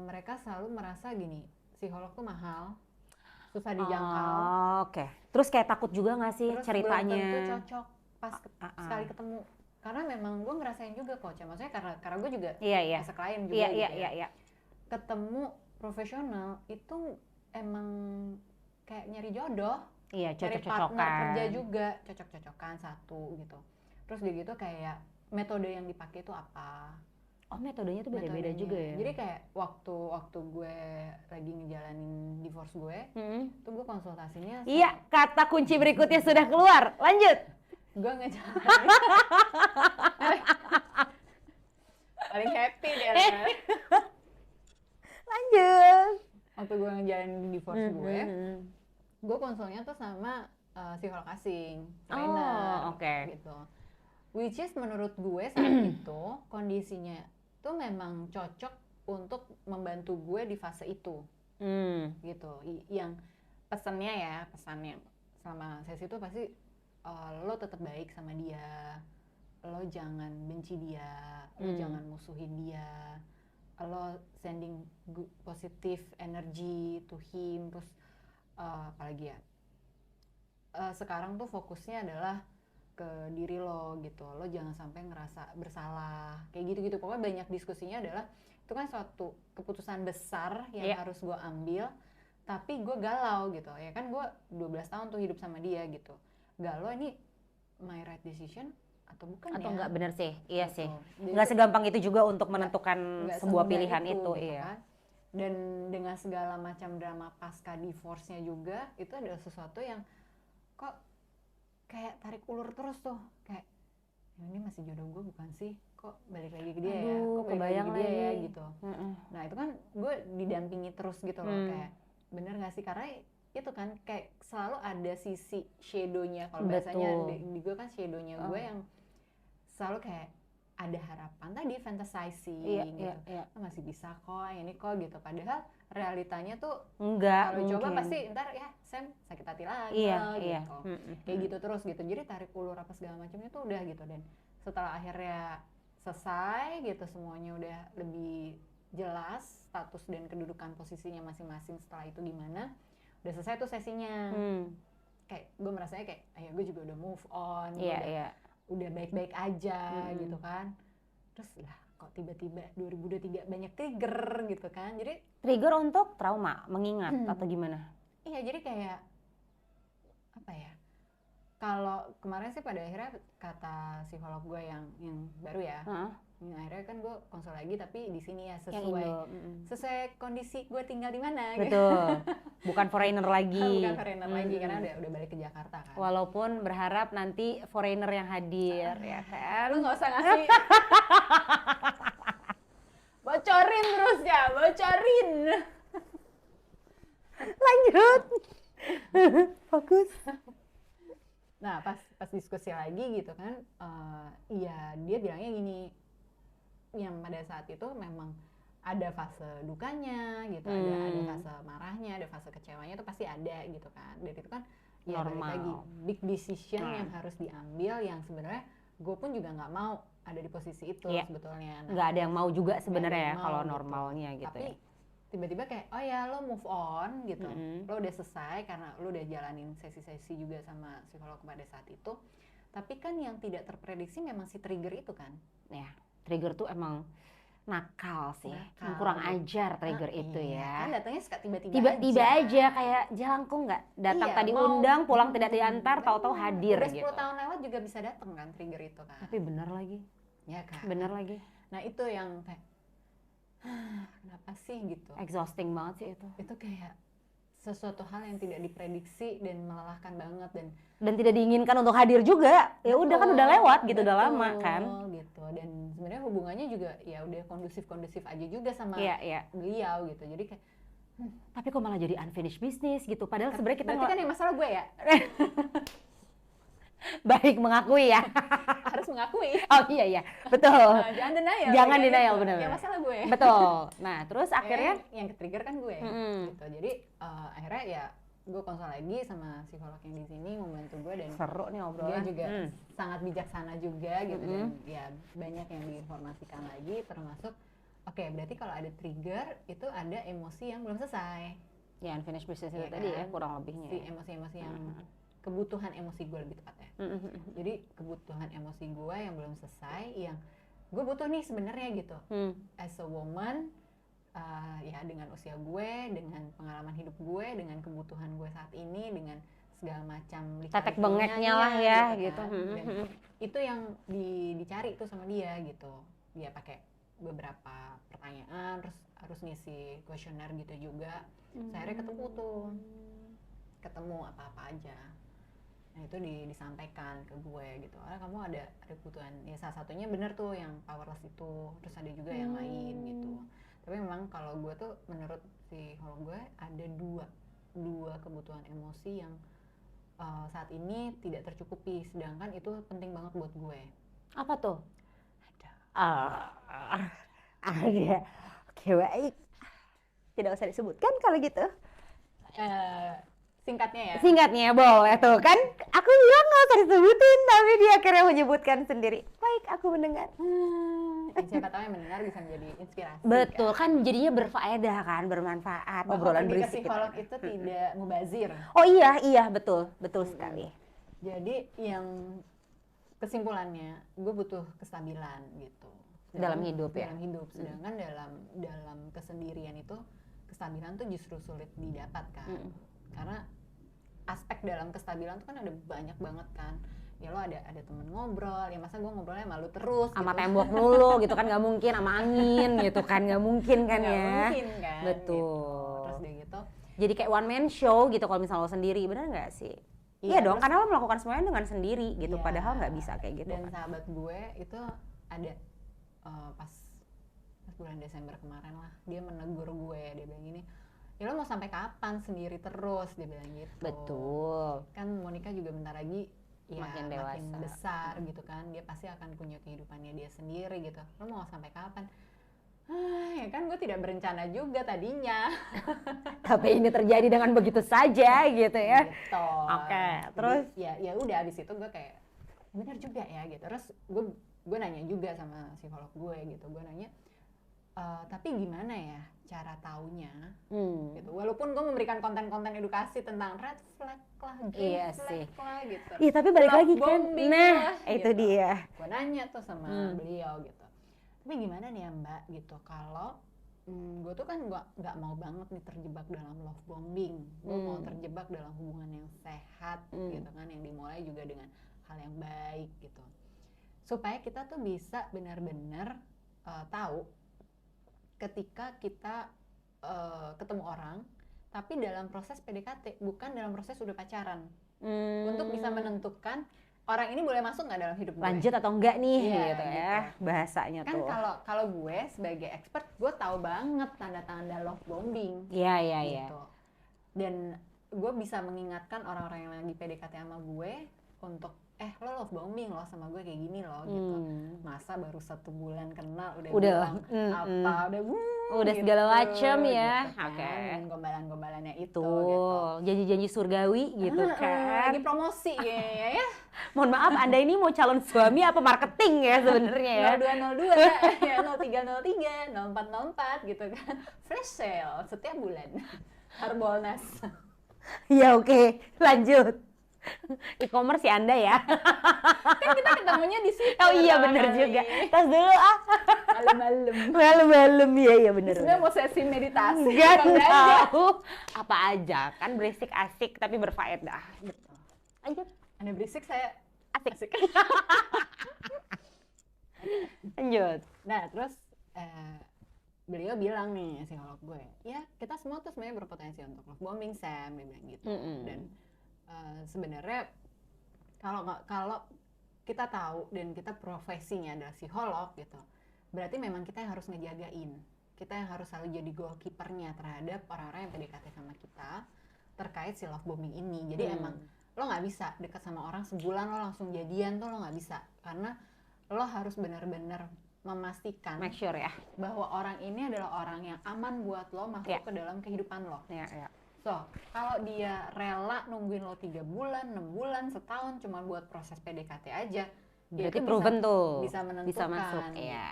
mereka selalu merasa gini, psikolog tuh mahal, susah dijangkau. Oke. Terus kayak takut juga nggak sih ceritanya? Terus belum tentu cocok pas sekali ketemu. Karena memang gue ngerasain juga kok, maksudnya karena gue juga as a klien juga Iya. Ketemu profesional itu emang kayak nyari jodoh. Iya, cari partner kerja juga, cocok-cocokan satu gitu. Terus dia gitu kayak metode yang dipakai itu apa? Oh, metodenya tuh beda-beda juga ya? Jadi kayak waktu gue lagi ngejalanin divorce gue, tuh gue konsultasinya. Iya, kata kunci berikutnya sudah keluar. Lanjut. Gue ngejalanin. Paling happy deh. Lanjut. Waktu gue ngejalanin divorce gue konsulnya tuh sama psikolog asing, trainer, gitu. Which is menurut gue saat itu kondisinya tuh memang cocok untuk membantu gue di fase itu, gitu. Yang pesannya selama sesi itu pasti lo tetap baik sama dia, lo jangan benci dia, lo jangan musuhin dia, lo sending positive energy to him. Terus apalagi ya, sekarang tuh fokusnya adalah ke diri lo gitu, lo jangan sampai ngerasa bersalah kayak gitu-gitu. Pokoknya banyak diskusinya adalah itu kan suatu keputusan besar yang harus gue ambil, tapi gue galau gitu ya kan. Gue 12 tahun tuh hidup sama dia gitu, galau ini my right decision atau bukan atau ya? enggak, bener sih, iya gitu. sih. Enggak segampang itu juga untuk menentukan sebuah pilihan itu gitu iya. Kan? Dan dengan segala macam drama pasca divorce-nya juga, itu adalah sesuatu yang kok kayak tarik ulur terus tuh, kayak ini masih jodoh gue bukan sih, kok balik lagi ke dia ya, kok balik lagi ke dia ya gitu. Nah itu kan gue didampingi terus gitu loh, kayak bener gak sih, karena itu kan kayak selalu ada sisi shadow-nya, kalau bahasanya di gue kan shadow-nya gue yang selalu kayak ada harapan tadi, fantasizing gitu. Masih bisa kok ini kok gitu, padahal realitanya tuh enggak, kalau coba pasti ntar ya Sam sakit hati lagi gitu. Kayak gitu terus gitu. Jadi tarik ulur apa segala macamnya tuh udah gitu. Dan setelah akhirnya selesai gitu, semuanya udah lebih jelas status dan kedudukan posisinya masing-masing setelah itu gimana, udah selesai tuh sesinya. Kayak gue merasanya kayak ya gue juga udah move on, udah baik-baik aja gitu kan. Terus lah kok tiba-tiba 2023 banyak trigger gitu kan. Jadi trigger untuk trauma, mengingat atau gimana? Iya, jadi kayak apa ya, kalau kemarin sih pada akhirnya kata psikolog gue yang baru ya, Akhirnya kan gue konsul lagi tapi di sini ya Yang Indo. sesuai kondisi gue tinggal di mana. Betul. Bukan foreigner lagi. Bukan foreigner lagi karena udah balik ke Jakarta kan. Walaupun berharap nanti foreigner yang hadir ya kan. Lu nggak usah ngasih. Bocorin terus ya, bocorin. Lanjut. Fokus. Nah pas diskusi lagi gitu kan, ya dia bilangnya gini, yang pada saat itu memang ada fase dukanya gitu, ada fase marahnya, ada fase kecewanya, itu pasti ada gitu kan. Dan itu kan ya balik lagi big decision yang harus diambil, yang sebenarnya gue pun juga nggak mau ada di posisi itu sebetulnya. Nggak ada yang mau juga sebenarnya ya kalau gitu. normalnya gitu. Tapi tiba-tiba kayak oh ya lo move on gitu, lo udah selesai karena lo udah jalanin sesi-sesi juga sama psikolog pada saat itu. Tapi kan yang tidak terprediksi memang si trigger itu kan. Ya, trigger tuh emang nakal sih, kurang ajar trigger itu ya. Kan datangnya suka tiba-tiba aja kayak jelangkung nggak datang tadi undang pulang tidak diantar, tahu-tahu hadir udah 10 gitu. tahun lewat juga bisa datang kan trigger itu kan. Tapi bener lagi. Ya kan. Bener lagi. Nah itu yang kayak kenapa sih gitu. Exhausting banget sih itu. Itu kayak sesuatu hal yang tidak diprediksi dan melelahkan banget dan tidak diinginkan untuk hadir juga. Ya udah kan udah lewat gitu, udah lama kan. Gitu. Dan sebenarnya hubungannya juga ya udah kondusif aja juga sama beliau gitu. Jadi kayak tapi kok malah jadi unfinished business gitu. Padahal sebenarnya kita berarti kan yang masalah gue ya. Baik mengakui ya. Harus mengakui. Oh iya, betul. Jangan denial. Jangan denial, benar. Ya masalah gue. Betul. Nah, terus akhirnya yang ke-trigger kan gue. Gitu. Jadi akhirnya ya gue konsul lagi sama psikolog yang di sini membantu gue, dan seru nih obrolan. Dia juga sangat bijaksana juga gitu, dan ya banyak yang diinformasikan lagi, termasuk berarti kalau ada trigger itu ada emosi yang belum selesai. Ya unfinished business itu tadi ya kurang lebihnya. Si emosi-emosi yang kebutuhan emosi gue lebih tepatnya. Jadi kebutuhan emosi gue yang belum selesai, yang gue butuh nih sebenarnya gitu. As a woman, ya dengan usia gue, dengan pengalaman hidup gue, dengan kebutuhan gue saat ini, dengan segala macam tetek bengeknya lah ya gitu. Dan itu yang dicari tuh sama dia gitu. Dia pakai beberapa pertanyaan, terus harus ngisi kuesioner gitu juga. Akhirnya ketemu apa-apa aja. Nah itu disampaikan ke gue gitu. Kamu ada kebutuhan, ya salah satunya bener tuh yang powerless itu, terus ada juga yang lain gitu. Tapi memang kalau gue tuh menurut psikolog gue ada dua kebutuhan emosi yang saat ini tidak tercukupi, sedangkan itu penting banget buat gue. Apa tuh? Ada. Oke, baik. Tidak usah disebutkan kalau gitu. Singkatnya boleh tuh kan. Aku bilang nggak usah disebutin, tapi dia akhirnya menyebutkan sendiri. Baik, aku mendengar. Siapa tahu yang mendengar bisa menjadi inspirasi. Betul kan, jadinya berfaedah kan, bermanfaat. Obrolan berisik. Psikolog itu tidak mubazir. Oh iya betul sekali. Jadi yang kesimpulannya, gue butuh kestabilan gitu. Dalam hidup. Sedangkan dalam kesendirian itu kestabilan tuh justru sulit didapat kan. Karena aspek dalam kestabilan tuh kan ada banyak banget kan. Ya lo ada temen ngobrol, ya masa gue ngobrolnya malu terus sama gitu. Tembok mulu gitu kan, nggak mungkin, sama angin gitu kan, nggak mungkin kan ya. Nggak mungkin kan. Betul. Gitu. Terus dia gitu. Jadi kayak one man show gitu kalau misalnya lo sendiri, bener nggak sih? Iya dong, karena lo melakukan semuanya dengan sendiri gitu, padahal nggak bisa kayak gitu. Dan kan. sahabat gue itu ada pas bulan Desember kemarin lah, dia menegur gue, dia bilang gini, ya lo mau sampai kapan sendiri terus, dia bilang gitu. Betul. Kan Monica juga bentar lagi ya makin besar gitu kan, dia pasti akan punya kehidupannya dia sendiri gitu. Lo mau sampai kapan? Ya kan gue tidak berencana juga tadinya. Tapi ini terjadi dengan begitu saja gitu ya. Gitu. Oke, terus ya udah abis itu gue kayak benar juga ya gitu. Terus gue nanya juga sama psikolog gue gitu. Gue nanya, tapi gimana ya cara taunya? Gitu. Walaupun gue memberikan konten-konten edukasi tentang red flag lah, green flag lah gitu. Iya, tapi balik lagi kan. Nah, itu gitu. dia. Gue nanya tuh sama beliau gitu. Tapi gimana nih ya Mbak gitu, kalau gue tuh kan nggak mau banget nih terjebak dalam love bombing. Gue mau terjebak dalam hubungan yang sehat gitu kan, yang dimulai juga dengan hal yang baik gitu. Supaya kita tuh bisa benar-benar tahu ketika kita ketemu orang, tapi dalam proses PDKT, bukan dalam proses udah pacaran. Untuk bisa menentukan orang ini boleh masuk nggak dalam hidup gue. Lanjut atau enggak nih, Iya, gitu ya, bahasanya Kan tuh. kalau gue sebagai expert, gue tahu banget tanda-tanda love bombing. Iya, iya, iya. Gitu. Dan gue bisa mengingatkan orang-orang yang lagi PDKT sama gue untuk lo love bombing loh sama gue kayak gini loh gitu. Masa baru 1 bulan kenal udah bilang apa udah gitu, segala macam ya. gitu kan. Oke. Dan gombalan-gombalannya itu Tuh, gitu. janji-janji surgawi gitu kan. Lagi promosi kayaknya ya. Mohon maaf, Anda ini mau calon suami apa marketing ya sebenarnya ya? 0202 ya 0303 0404 gitu kan. Flash sale setiap bulan. Harbolnas. Ya oke, lanjut. E-commerce ya Anda ya. Kan kita ketemunya di situ. Oh iya pertama bener kali. juga. Tas dulu ah. Malam-malam. Malam-malam iya bener. Sebenarnya mau sesi meditasi. Enggak apa aja. tahu apa aja kan berisik asik tapi berfaedah. Betul. Lanjut. Anda berisik, saya Asik. Lanjut. Nah, terus beliau bilang nih, psikolog gue, ya kita semua tuh sebenarnya berpotensi untuk love bombing, Sam, dia bilang gitu. Dan sebenarnya kalau kita tahu dan kita profesinya adalah psikolog gitu, berarti memang kita yang harus ngejagain, kita yang harus selalu jadi goalkeepernya terhadap orang-orang yang PDKT sama kita terkait si love bombing ini. Jadi emang lo nggak bisa dekat sama orang sebulan lo langsung jadian tuh, lo nggak bisa, karena lo harus benar-benar memastikan Make sure ya. bahwa orang ini adalah orang yang aman buat lo masuk ke dalam kehidupan lo. Ya. So, kalau dia rela nungguin lo 3 bulan, 6 bulan, setahun cuma buat proses PDKT aja, Berarti itu proven tuh. bisa menentukan Bisa masuk, gitu. ya.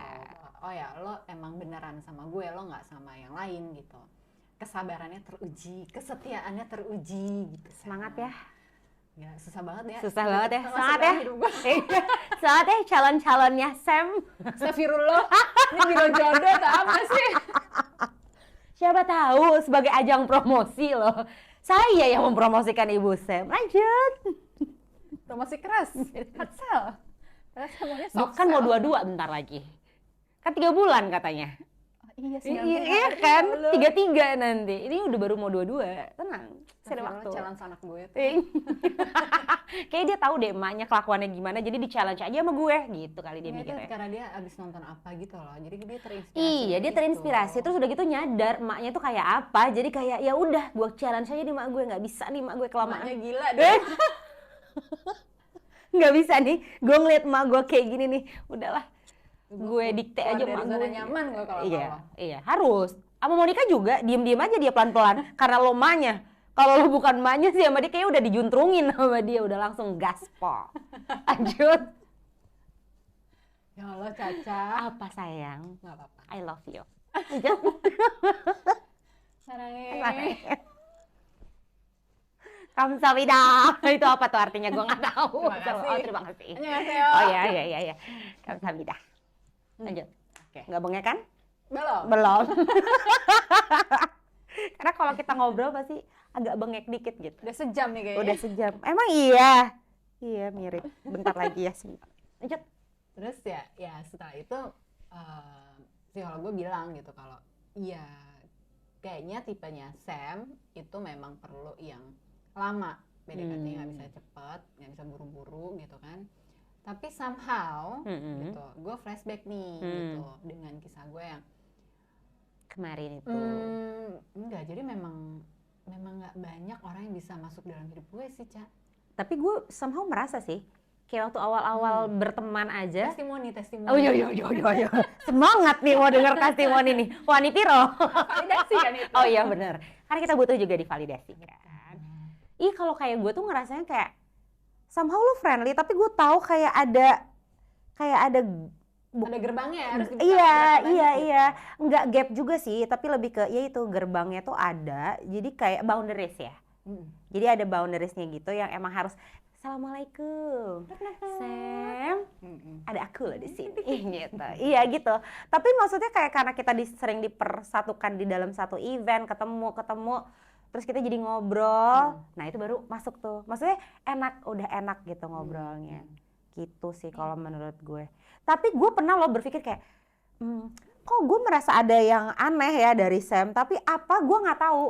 Oh ya, lo emang beneran sama gue, lo nggak sama yang lain gitu. Kesabarannya teruji, kesetiaannya teruji gitu. Semangat ya. Ya, susah banget ya. Susah banget ya. Masuk Semangat dalam ya. hidup gue. Semangat ya calon-calonnya Sam. Astagfirullah, ini biro jodoh atau apa sih? Siapa tahu sebagai ajang promosi loh. Saya yang mempromosikan Ibu Sam. Lanjut. Promosi keras, hard sell. Terus semuanya soft Kan mau sell. 22 bentar lagi. Kan 3 bulan katanya. Iya sih. Iya kan, 33 nanti. Ini udah baru mau 22. Tenang, masih ada waktu. Challenge anak gue tuh. Kayaknya dia tahu deh emaknya kelakuannya gimana, jadi di challenge aja sama gue gitu kali dia Itu mikirnya. karena dia abis nonton apa gitu loh, jadi dia terinspirasi. Iya, dia gitu. terinspirasi terus udah gitu nyadar emaknya tuh kayak apa. Jadi kayak ya udah gue challenge aja nih emak gue, nggak bisa nih emak gue kelamaan. Emaknya gila deh. Nggak bisa nih, gue ngeliat emak gue kayak gini nih, udahlah. Gue dikte aja dari emak zona gue. nyaman gue kalau Iya, harus. Sama Monica juga, diem-diem aja dia pelan-pelan karena lo emaknya. Kalau lo bukan emaknya sih sama dia kayak udah dijuntrungin sama dia, udah langsung gaspol. Lanjut. Ya Allah, Caca. Apa sayang? Nggak apa-apa. I love you. Sarangnya. Kamsahamnida. Itu apa tuh artinya? Gue nggak tahu. Terima kasih. Oh, terima kasih. Annyeonghaseyo. Oh iya. Kamsahamnida. Lanjut. Oke. Nggak bengek kan? Belum. Belum. Karena kalau kita ngobrol pasti agak bengek dikit gitu. Udah sejam nih kayaknya. Udah sejam. Emang iya? Iya mirip. Bentar lagi ya. Lanjut. Terus ya setelah itu psikolog gue bilang gitu kalau iya kayaknya tipenya Sam itu memang perlu yang lama, PDKT nggak bisa cepet, nggak bisa buru-buru gitu kan. Tapi somehow gitu, gue flashback nih gitu dengan kisah gue yang kemarin itu. Enggak, jadi memang nggak banyak orang yang bisa masuk dalam hidup gue sih, Ca. Tapi gue somehow merasa sih kayak waktu awal-awal berteman aja. Testimoni. Oh iya. Semangat nih mau denger testimoni nih. Wah ini piro. Validasi kan itu. Oh iya bener. Karena kita butuh juga divalidasi kan. Ih kalau kayak gue tuh ngerasanya kayak somehow lu friendly tapi gue tahu kayak ada Ada gerbangnya ya, harus dibuka. Iya. Enggak gap juga sih, tapi lebih ke ya itu gerbangnya tuh ada. Jadi kayak boundaries ya. Jadi ada boundariesnya gitu yang emang harus Assalamualaikum, Sam, ada aku loh di sini, gitu. Iya gitu. Tapi maksudnya kayak karena kita sering dipersatukan di dalam satu event, ketemu, terus kita jadi ngobrol. Nah itu baru masuk tuh. Maksudnya udah enak gitu ngobrolnya. Gitu sih kalau menurut gue. Tapi gue pernah loh berpikir kayak, kok gue merasa ada yang aneh ya dari Sam, tapi apa gue nggak tahu.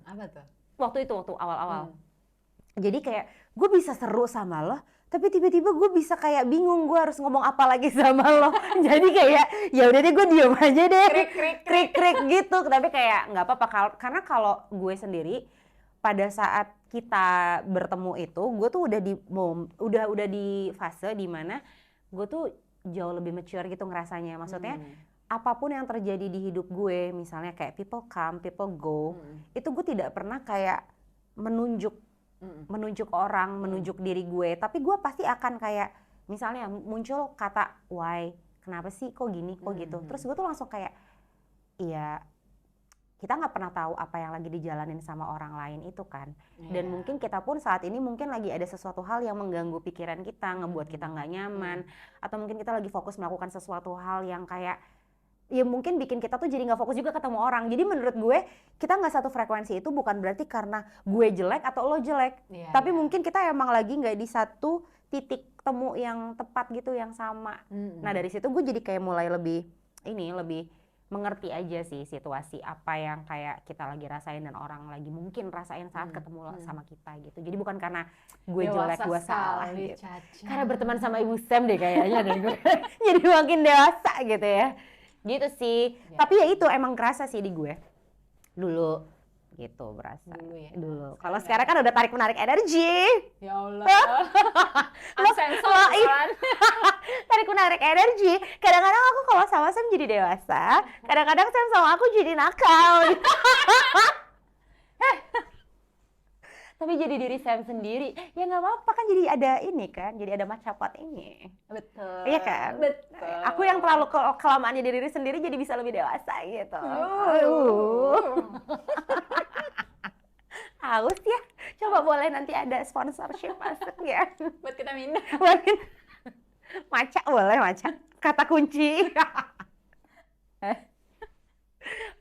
Apa tuh? Waktu awal-awal. Jadi kayak gue bisa seru sama lo, tapi tiba-tiba gue bisa kayak bingung gue harus ngomong apa lagi sama lo. Jadi kayak ya udah deh gue diem aja deh, krik gitu. Tapi kayak nggak apa-apa karena kalau gue sendiri pada saat kita bertemu itu, gue tuh udah di fase dimana gue tuh jauh lebih mature gitu ngerasanya. Maksudnya apapun yang terjadi di hidup gue, misalnya kayak people come, people go, itu gue tidak pernah kayak menunjuk orang, menunjuk diri gue, tapi gue pasti akan kayak misalnya muncul kata why, kenapa sih kok gini, kok gitu. Terus gue tuh langsung kayak iya, kita nggak pernah tahu apa yang lagi dijalanin sama orang lain itu kan. Dan mungkin kita pun saat ini mungkin lagi ada sesuatu hal yang mengganggu pikiran kita, ngebuat kita nggak nyaman, atau mungkin kita lagi fokus melakukan sesuatu hal yang kayak ya mungkin bikin kita tuh jadi nggak fokus juga ketemu orang. Jadi menurut gue kita nggak satu frekuensi itu bukan berarti karena gue jelek atau lo jelek, tapi mungkin kita emang lagi nggak di satu titik temu yang tepat gitu, yang sama. Nah dari situ gue jadi kayak mulai lebih mengerti aja sih situasi apa yang kayak kita lagi rasain dan orang lagi mungkin rasain saat ketemu sama kita gitu. Jadi bukan karena gue jelek, gue salah gitu. Karena berteman sama Ibu Sam deh kayaknya deh gue jadi makin dewasa gitu ya. Gitu sih. Tapi ya itu emang kerasa sih di gue dulu gitu, berasa dulu. Kalau sekarang kan udah tarik-menarik energi. Ya Allah. Sensor kan. Tarik-menarik energi. Kadang-kadang aku kalau sama Sam jadi dewasa, kadang-kadang Sam sama aku jadi nakal. Tapi jadi diri Sam sendiri, ya nggak apa-apa kan, jadi ada ini kan, jadi ada macapot ini. Betul. Iya kan? Betul. Aku yang terlalu kelamaan jadi diri sendiri jadi bisa lebih dewasa gitu. Haus ya? Coba boleh nanti ada sponsorship masuk ya? Buat kita minum. Maca boleh, maca. Kata kunci.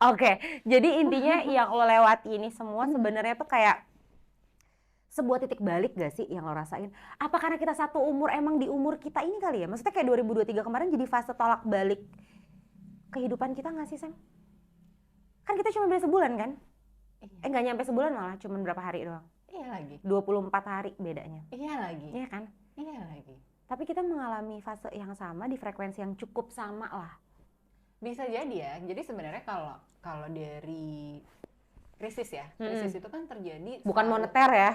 Oke, jadi intinya yang lo lewati ini semua sebenarnya tuh kayak sebuah titik balik gak sih yang lo rasain? Apa karena kita satu umur, emang di umur kita ini kali ya? Maksudnya kayak 2023 kemarin jadi fase tolak balik kehidupan kita gak sih, Sam? Kan kita cuma beda sebulan kan? Iya. Nggak nyampe sebulan malah, cuma berapa hari doang. Iya lagi. 24 hari bedanya. Iya lagi. Iya kan? Iya lagi. Tapi kita mengalami fase yang sama di frekuensi yang cukup sama lah. Bisa jadi ya. Jadi sebenarnya kalau dari krisis ya, krisis itu kan terjadi bukan moneter ya.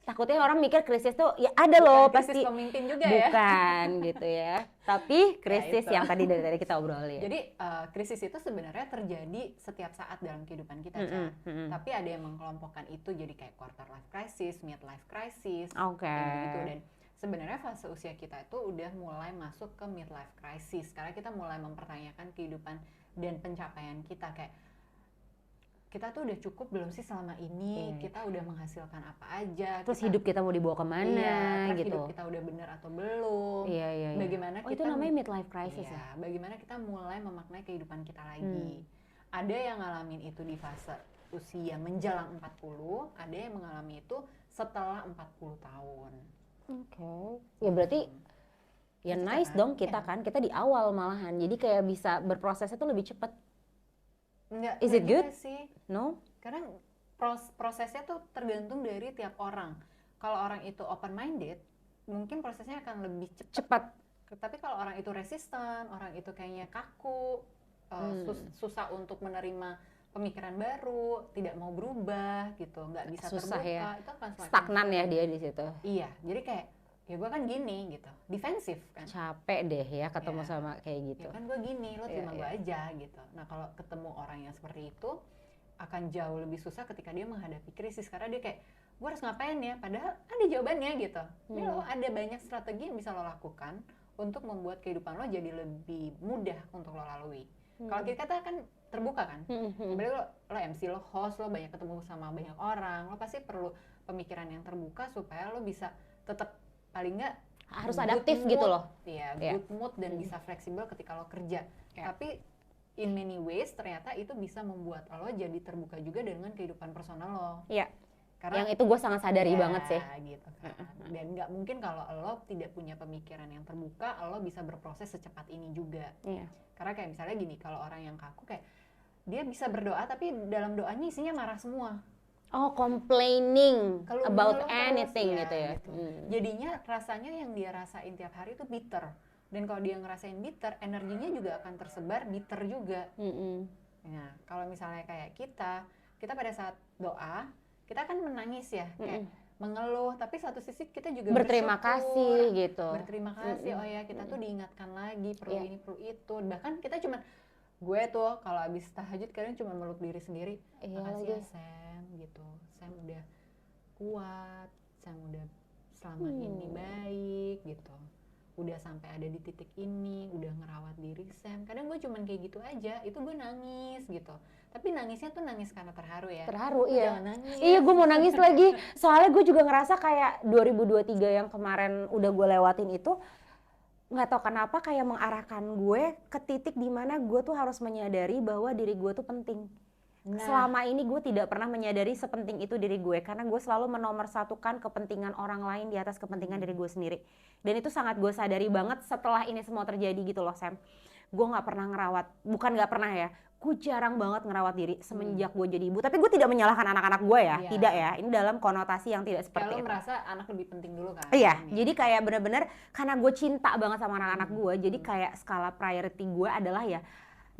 Takutnya orang mikir krisis tuh ya ada loh krisis pasti pemimpin juga bukan gitu ya. Tapi krisis ya yang tadi dari kita obrolin. Jadi krisis itu sebenarnya terjadi setiap saat dalam kehidupan kita, tapi ada yang mengelompokkan itu jadi kayak quarter life crisis, mid life crisis, gitu. Dan sebenarnya fase usia kita itu udah mulai masuk ke mid life crisis karena kita mulai mempertanyakan kehidupan dan pencapaian kita, kayak kita tuh udah cukup belum sih selama ini, kita udah menghasilkan apa aja, terus hidup kita mau dibawa kemana gitu, hidup kita udah benar atau belum, bagaimana kita itu namanya midlife crisis ya, bagaimana kita mulai memaknai kehidupan kita lagi. Ada yang ngalamin itu di fase usia menjelang 40, ada yang mengalami itu setelah 40 tahun. Ya berarti ya nice dong kita kan, kita di awal malahan, jadi kayak bisa berprosesnya tuh lebih cepat. Enggak, is it good? Sih. No? Karena prosesnya tuh tergantung dari tiap orang. Kalau orang itu open minded, mungkin prosesnya akan lebih cepat. Tapi kalau orang itu resisten, orang itu kayaknya kaku, susah untuk menerima pemikiran baru, tidak mau berubah gitu, nggak bisa susah terbuka, ya. itu akan stagnan ya dia di situ. Iya, jadi kayak ya gue kan gini gitu, defensif kan, capek deh ya ketemu sama kayak gitu ya kan gue gini, lo terima gue aja gitu. Nah kalau ketemu orang yang seperti itu akan jauh lebih susah ketika dia menghadapi krisis, karena dia kayak gue harus ngapain ya, padahal ada jawabannya gitu. Jadi lo ada banyak strategi yang bisa lo lakukan untuk membuat kehidupan lo jadi lebih mudah untuk lo lalui. Kalau kita kan terbuka kan, apalagi lo MC, lo host, lo banyak ketemu sama banyak orang, lo pasti perlu pemikiran yang terbuka supaya lo bisa tetap paling nggak harus adaptif gitu loh. Iya, good mood dan bisa fleksibel ketika lo kerja. Tapi in many ways ternyata itu bisa membuat lo jadi terbuka juga dengan kehidupan personal lo. Iya. Karena Yang itu gue sangat sadari ya, banget sih. gitu kan. Dan nggak mungkin kalau lo tidak punya pemikiran yang terbuka, lo bisa berproses secepat ini juga. Iya. Karena kayak misalnya gini, kalau orang yang kaku kayak dia bisa berdoa tapi dalam doanya isinya marah semua. Oh, complaining Kalau about mengeluh terus, anything ya, gitu ya. gitu. Jadinya rasanya yang dia rasain tiap hari itu bitter. Dan kalau dia ngerasain bitter, energinya juga akan tersebar bitter juga. Nah, kalau misalnya kayak kita pada saat doa, kita kan menangis ya, kayak mengeluh, tapi satu sisi kita juga Berterima bersyukur, kasih gitu. berterima kasih, oh ya kita tuh diingatkan lagi perlu ini perlu itu. Bahkan kita cuma, gue tuh kalau abis tahajud kadang cuma meluk diri sendiri, makasih ya Sam gitu, Sam udah kuat, Sam udah selama ini baik gitu, udah sampai ada di titik ini, udah ngerawat diri Sam. Kadang gue cuman kayak gitu aja, itu gue nangis gitu. Tapi nangisnya tuh nangis karena terharu ya. Terharu, Lu iya. jangan nangis. Iya, gue mau nangis lagi. Soalnya gue juga ngerasa kayak 2023 yang kemarin udah gue lewatin itu, nggak tahu kenapa kayak mengarahkan gue ke titik dimana gue tuh harus menyadari bahwa diri gue tuh penting. Selama ini gue tidak pernah menyadari sepenting itu diri gue, karena gue selalu menomorsatukan kepentingan orang lain di atas kepentingan diri gue sendiri. Dan itu sangat gue sadari banget setelah ini semua terjadi gitu loh Sam. Gue nggak pernah ngerawat, bukan nggak pernah ya, gue jarang banget ngerawat diri semenjak gue jadi ibu. Tapi gue tidak menyalahkan anak-anak gue ya, tidak ya. Ini dalam konotasi yang tidak seperti Kalau itu. merasa anak lebih penting dulu kan. Iya, jadi kayak bener-bener karena gue cinta banget sama anak-anak gue, jadi kayak skala priority gue adalah ya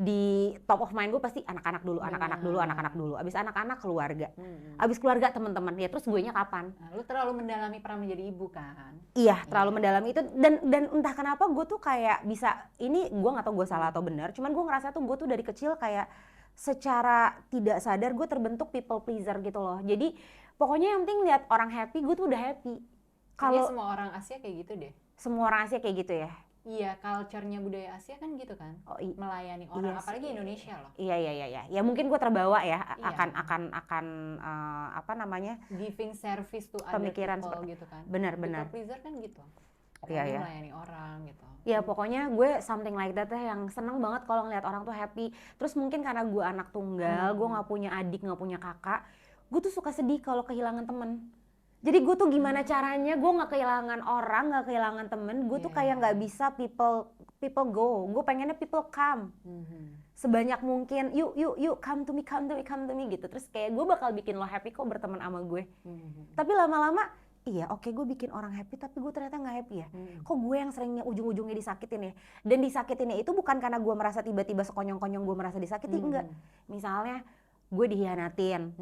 di top of mind gue pasti anak-anak dulu, anak-anak dulu, anak-anak dulu. Abis anak-anak keluarga, abis keluarga teman-teman. Ya terus gue nya kapan? Nah, lu terlalu mendalami peran menjadi ibu kan? Iya, terlalu mendalami itu dan entah kenapa gue tuh kayak bisa ini gue nggak tahu gue salah atau benar. Cuman gue ngerasa tuh gue tuh dari kecil kayak secara tidak sadar gue terbentuk people pleaser gitu loh. Jadi pokoknya yang penting lihat orang happy, gue tuh udah happy. Kalau semua orang Asia kayak gitu deh. Semua orang Asia kayak gitu ya. Iya, culture-nya budaya Asia kan gitu kan, melayani orang, apalagi Indonesia loh. Iya. Ya mungkin gue terbawa ya akan apa namanya? Giving service to pemikiran other people gitu kan. Benar. People pleaser kan gitu. Iya. Melayani orang gitu. Ya pokoknya gue something like that yang seneng banget kalau ngeliat orang tuh happy. Terus mungkin karena gue anak tunggal, gue nggak punya adik, nggak punya kakak, gue tuh suka sedih kalau kehilangan temen. Jadi gue tuh gimana caranya gue nggak kehilangan orang, nggak kehilangan temen, gue tuh kayak nggak bisa people go, gue pengennya people come. Sebanyak mungkin, yuk come to me gitu. Terus kayak gue bakal bikin lo happy kok berteman sama gue. Tapi lama-lama, iya oke, gue bikin orang happy tapi gue ternyata nggak happy ya. Kok gue yang seringnya ujung-ujungnya disakitin ya. Dan disakitinnya itu bukan karena gue merasa tiba-tiba sekonyong-konyong gue merasa disakiti, enggak. Misalnya gue dihianatin,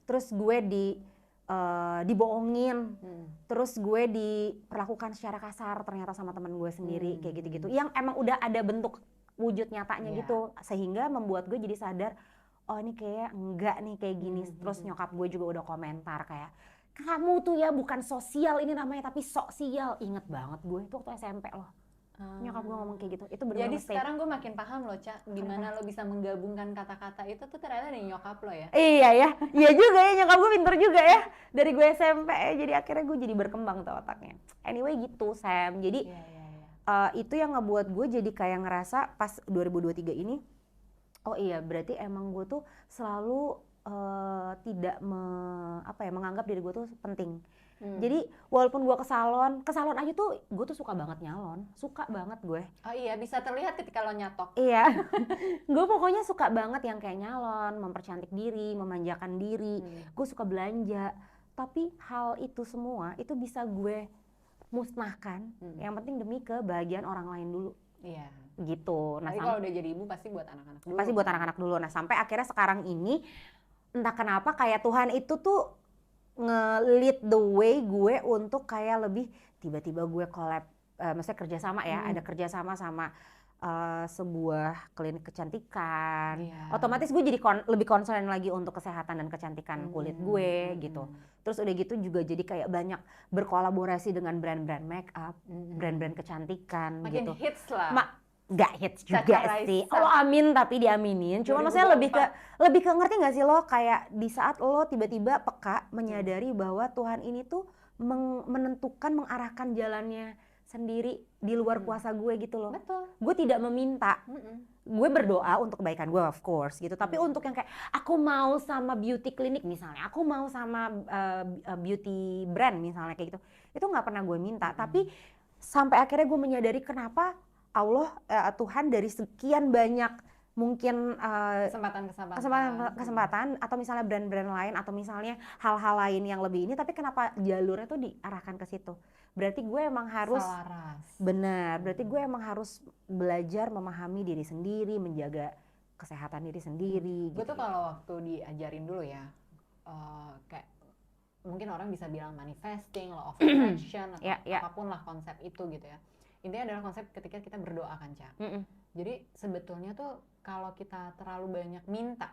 terus gue dibohongin, terus gue diperlakukan secara kasar ternyata sama teman gue sendiri, kayak gitu-gitu. Yang emang udah ada bentuk wujud nyatanya gitu, sehingga membuat gue jadi sadar, oh ini kayak enggak nih kayak gini. Terus nyokap gue juga udah komentar kayak, kamu tuh ya bukan sosial ini namanya, tapi sosial. Inget banget gue itu waktu SMP loh. Nyokap gue ngomong kayak gitu, itu bener-bener jadi sekarang gue makin paham loh Ca, gimana lo bisa menggabungkan kata-kata itu tuh ternyata dari nyokap lo ya. Iya juga ya, nyokap gue pinter juga ya, dari gue SMP ya, jadi akhirnya gue jadi berkembang tuh otaknya. Anyway gitu Sam, jadi itu yang ngebuat gue jadi kayak ngerasa pas 2023 ini, oh iya berarti emang gue tuh selalu tidak menganggap diri gue tuh penting. Jadi walaupun gue ke salon aja tuh gue tuh suka banget nyalon, suka banget gue. Oh iya, bisa terlihat ketika lo nyatok. Iya, gue pokoknya suka banget yang kayak nyalon, mempercantik diri, memanjakan diri. Gue suka belanja, tapi hal itu semua itu bisa gue musnahkan. Yang penting demi kebahagiaan orang lain dulu. Iya. Gitu. Nah, tapi kalau udah jadi ibu pasti buat anak-anak dulu. Pasti buat anak-anak dulu. Nah sampai akhirnya sekarang ini entah kenapa kayak Tuhan itu tuh nge-lead the way gue untuk kayak lebih tiba-tiba gue collab, maksudnya kerjasama ya, ada kerjasama sama sebuah klinik kecantikan. Otomatis gue jadi lebih concern lagi untuk kesehatan dan kecantikan kulit gue gitu. Terus udah gitu juga jadi kayak banyak berkolaborasi dengan brand-brand make up, brand-brand kecantikan. Makin gitu. hits lah. Gak hits juga sih. Lo amin tapi diaminin. Cuma maksudnya lebih ke ngerti gak sih lo kayak di saat lo tiba-tiba peka menyadari bahwa Tuhan ini tuh menentukan, mengarahkan jalannya sendiri di luar kuasa gue gitu loh. Betul. Gue tidak meminta. gue berdoa untuk kebaikan gue of course gitu, tapi untuk yang kayak aku mau sama beauty clinic misalnya, aku mau sama beauty brand misalnya kayak gitu, itu nggak pernah gue minta. Tapi sampai akhirnya gue menyadari kenapa Allah Tuhan dari sekian banyak mungkin kesempatan atau misalnya brand-brand lain atau misalnya hal-hal lain yang lebih ini, tapi kenapa jalurnya tuh diarahkan ke situ. Berarti gue emang harus selaras. Benar, berarti gue emang harus belajar memahami diri sendiri, menjaga kesehatan diri sendiri. Gue gitu. tuh kalau waktu diajarin dulu ya, kayak mungkin orang bisa bilang manifesting, law of attraction, atau apapun lah konsep itu gitu ya. Intinya adalah konsep ketika kita berdoa kan, Ca. Jadi sebetulnya tuh kalau kita terlalu banyak minta,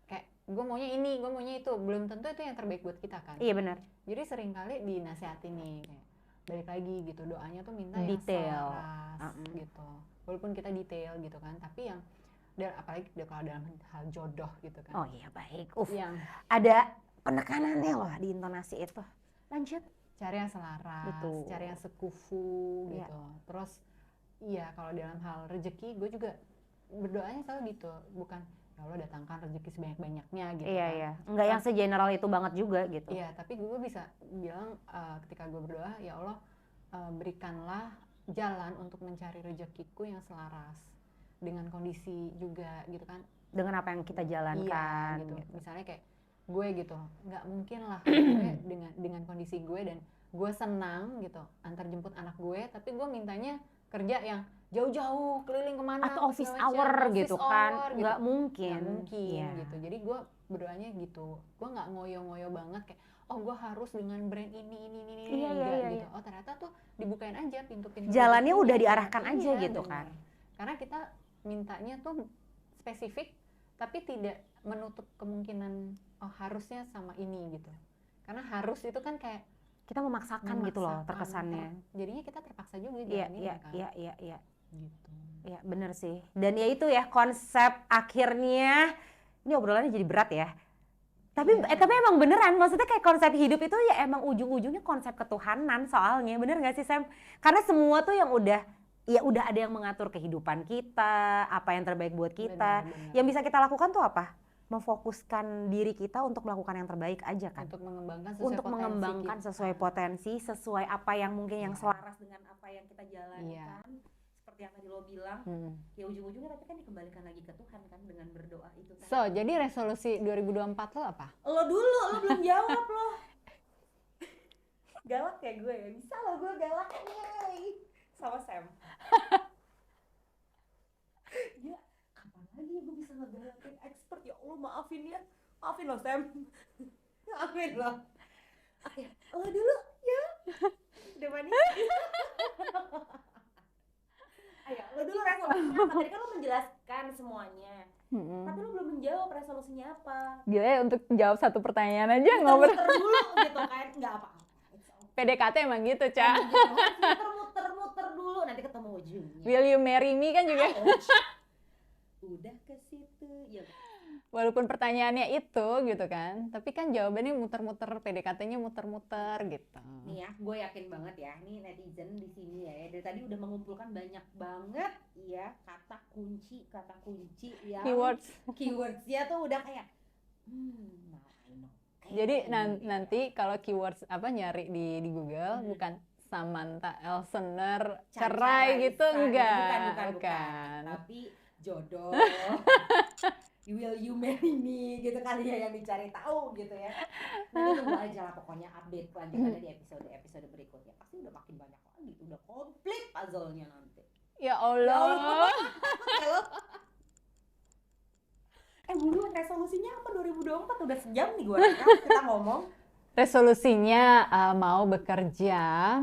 kayak gue maunya ini, gue maunya itu, belum tentu itu yang terbaik buat kita kan. Iya benar. Jadi seringkali dinasihatin nih, kayak balik lagi gitu, doanya tuh minta yang detail, selaras gitu. Walaupun kita detail gitu kan, tapi yang apalagi kalau dalam hal jodoh gitu kan. Oh iya baik. Yang ada penekanannya loh di intonasi itu. Lanjut. Cari yang selaras, Betul. cari yang sekufu gitu. Terus iya kalau dalam hal rezeki gue juga berdoanya selalu gitu, bukan ya Allah datangkan rezeki sebanyak-banyaknya gitu kan. Iya. Enggak yang segeneral itu banget juga gitu. Iya, tapi gue bisa bilang ketika gue berdoa, ya Allah berikanlah jalan untuk mencari rezekiku yang selaras dengan kondisi juga gitu kan. Dengan apa yang kita jalankan. Iya, gitu. Misalnya kayak gue gitu, nggak mungkin lah gue dengan kondisi gue dan gue senang gitu antar jemput anak gue, tapi gue mintanya kerja yang jauh-jauh keliling kemana atau office hour gitu kan, nggak mungkin gitu. Jadi gue berdoanya gitu, gue nggak ngoyo-ngoyo banget kayak oh gue harus dengan brand ini gitu. Oh ternyata tuh dibukain aja pintu-pintu jalannya udah diarahkan aja gitu bener. kan, karena kita mintanya tuh spesifik tapi tidak menutup kemungkinan oh harusnya sama ini gitu, karena harus itu kan kayak kita memaksakan gitu loh terkesannya. Jadinya kita terpaksa juga jalanin kan. Iya. Gitu. Ya bener sih. Dan ya itu ya konsep akhirnya, ini obrolannya jadi berat ya. Tapi emang beneran, maksudnya kayak konsep hidup itu ya emang ujung-ujungnya konsep ketuhanan soalnya, bener gak sih Sam? Karena semua tuh yang udah ada yang mengatur kehidupan kita, apa yang terbaik buat kita. Bener. Yang bisa kita lakukan tuh apa? Memfokuskan diri kita untuk melakukan yang terbaik aja kan. Untuk mengembangkan sesuai potensi, sesuai apa yang mungkin yang selaras dengan apa yang kita jalankan. Seperti yang tadi lo bilang, ya ujung-ujungnya tapi kan dikembalikan lagi ke Tuhan kan dengan berdoa itu kan. So, jadi resolusi 2024 lo apa? Lo dulu, lo belum jawab lo. Galak ya gue ya, bisa lo gue galak nih sama Sam. Ya, kapan lagi gue bisa ngegalakin expert, ya Allah maafin lo Sam. Maafin lo. Oke, lo dulu ya. Udah manis. Ayo, lo dulu resolusinya apa? Tadi kan lo menjelaskan semuanya. Tapi lo belum menjawab resolusinya apa. Gila ya, untuk jawab satu pertanyaan aja ngobrol. Muter dulu gitu kan, nggak apa-apa. PDKT emang gitu, Ca. Muter dulu, nanti ketemu ujungnya. Will you marry me kan juga. Udah ke situ, ya. Walaupun pertanyaannya itu gitu kan, tapi kan jawabannya muter-muter, PDKT-nya muter-muter gitu. Nih ya, gue yakin banget ya, nih netizen di sini ya, dari tadi udah mengumpulkan banyak banget ya kata kunci ya. Keywords-nya tuh udah kayak jadi nanti kalau keywords apa nyari di Google bukan Samantha Elsener cerai gitu, enggak. Bukan. Tapi jodoh. Will you marry me gitu kali ya yang dicari tahu gitu ya. Nanti tunggu aja lah pokoknya update kelanjutannya di episode berikutnya. Pasti udah makin banyak lagi, udah komplit puzzle-nya nanti. Ya Allah. Dulu resolusinya apa 2024? Udah sejam nih gue kita ngomong. Resolusinya mau bekerja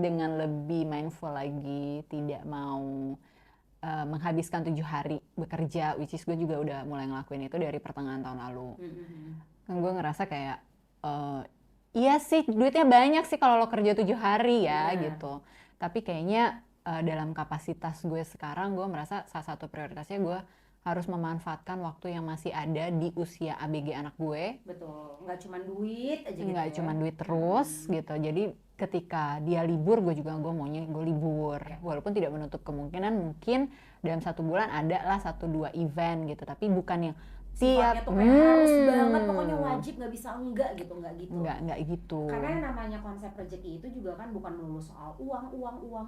dengan lebih mindful lagi, tidak mau menghabiskan 7 hari bekerja, which is gue juga udah mulai ngelakuin itu dari pertengahan tahun lalu. Kan gue ngerasa kayak iya sih duitnya banyak sih kalau lo kerja 7 hari ya gitu. Tapi kayaknya dalam kapasitas gue sekarang gue merasa salah satu prioritasnya gue harus memanfaatkan waktu yang masih ada di usia ABG anak gue. Betul, nggak cuma duit aja gitu Nggak ya. cuma duit terus gitu. Jadi ketika dia libur, gue maunya gue libur. Ya. Walaupun tidak menutup kemungkinan mungkin dalam 1 bulan ada lah 1-2 event gitu. Tapi bukan yang Sifatnya tuh kayak harus banget, pokoknya wajib, nggak bisa enggak gitu. Nggak gitu. Karena yang namanya konsep rezeki itu juga kan bukan melulu soal uang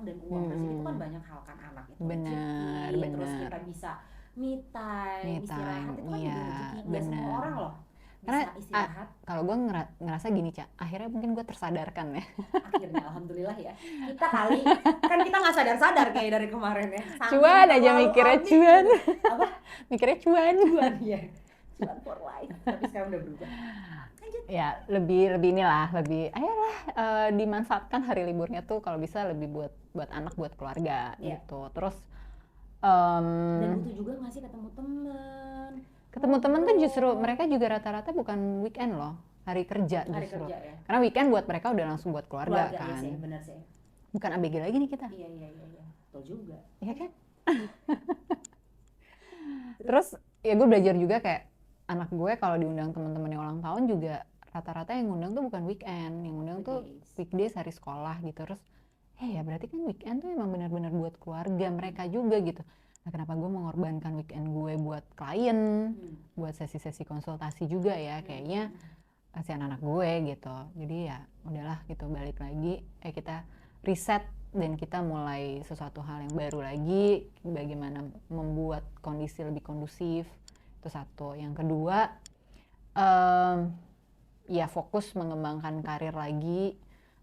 dan uang. Rezeki itu kan banyak hal kan, anak itu Bener, rezeki, terus bener. kita bisa me time, istirahat itu kan iya, juga rezeki. Nggak bener. semua orang loh bisa Karena istirahat. kalau gue ngerasa gini, Ca, akhirnya mungkin gue tersadarkan ya. Akhirnya alhamdulillah ya. Kita kali kan kita nggak sadar-sadar kayak dari kemarin ya. Saking Cuan aja terlalu mikirnya optimis cuan. gitu. Apa? Mikirnya cuan. Cuan ya. Cuan for life. Tapi sekarang udah berubah. Ya lebih inilah, lebih ayolah dimanfaatkan hari liburnya tuh kalau bisa lebih buat anak, buat keluarga gitu. Terus dan butuh juga nggak sih ketemu temen tuh justru mereka juga rata-rata bukan weekend loh, hari kerja hari justru. kerja ya. Karena weekend buat mereka udah langsung buat keluarga kan. Iya sih, benar sih. Bukan ABG lagi nih kita. Iya. Betul juga. Iya kan? Terus ya gue belajar juga kayak anak gue kalau diundang teman-teman yang ulang tahun juga rata-rata yang ngundang tuh bukan weekend, yang ngundang tuh weekdays, hari sekolah gitu. Terus ya berarti kan weekend tuh emang benar-benar buat keluarga mereka juga gitu. Nah, kenapa gue mengorbankan weekend gue buat klien, buat sesi-sesi konsultasi juga ya, kayaknya kasihan anak gue gitu. Jadi ya udahlah gitu, balik lagi kita reset dan kita mulai sesuatu hal yang baru lagi, bagaimana membuat kondisi lebih kondusif. Itu satu. Yang kedua ya fokus mengembangkan karir lagi,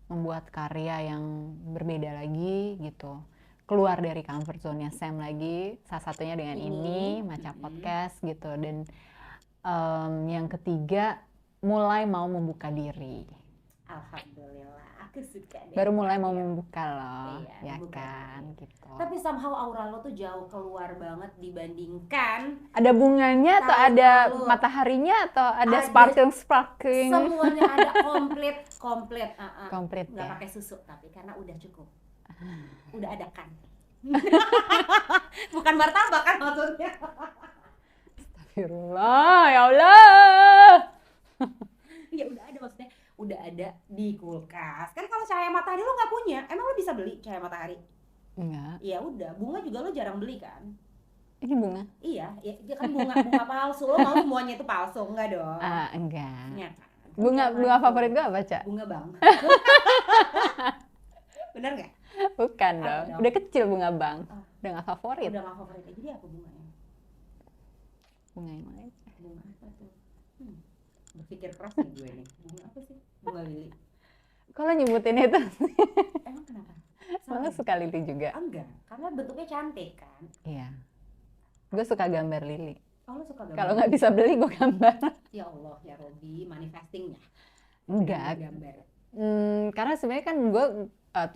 membuat karya yang berbeda lagi gitu, keluar dari comfort zone-nya Sam lagi, salah satunya dengan ini Maca Podcast gitu. Dan yang ketiga mulai mau membuka diri. Alhamdulillah, aku suka deh. Baru mulai mau membuka loh, iya, ya kan gitu. Tapi somehow aura lo tuh jauh keluar banget dibandingkan. Ada bunganya atau ada mataharinya atau ada sparkling? Semuanya ada komplit. Komplit nggak ya. pakai susu tapi karena udah cukup. Udah ada kan. Bukan martabak kan maksudnya. Astagfirullah, ya Allah. Ya udah ada maksudnya. Udah ada di kulkas. Kan kalau cahaya matahari lo nggak punya, emang lo bisa beli cahaya matahari? Enggak. Ya udah, bunga juga lo jarang beli kan? Ini bunga? Iya, ya kan bunga palsu. Lo mau semuanya itu palsu? Enggak dong. Enggak. Ya kan? Bunga favorit gue apa, Ca? Bunga bang. Bener nggak? Bukan dong. Udah kecil bunga bang. Udah nggak favorit. Udah nggak favorit. Jadi apa bunganya? Bunga yang mana? Bunga apa tuh? Berpikir keras nih gue nih. Bunga apa sih? Bunga lili. Kalau nyebutin itu Emang kenapa? malah suka lili juga. Enggak, karena bentuknya cantik kan. Iya. Gue suka gambar lili. Oh, lo suka gambar? Kalau nggak bisa beli gue gambar. Ya Allah, ya Robi, manifestingnya. Enggak. Gambar. Karena sebenarnya kan gue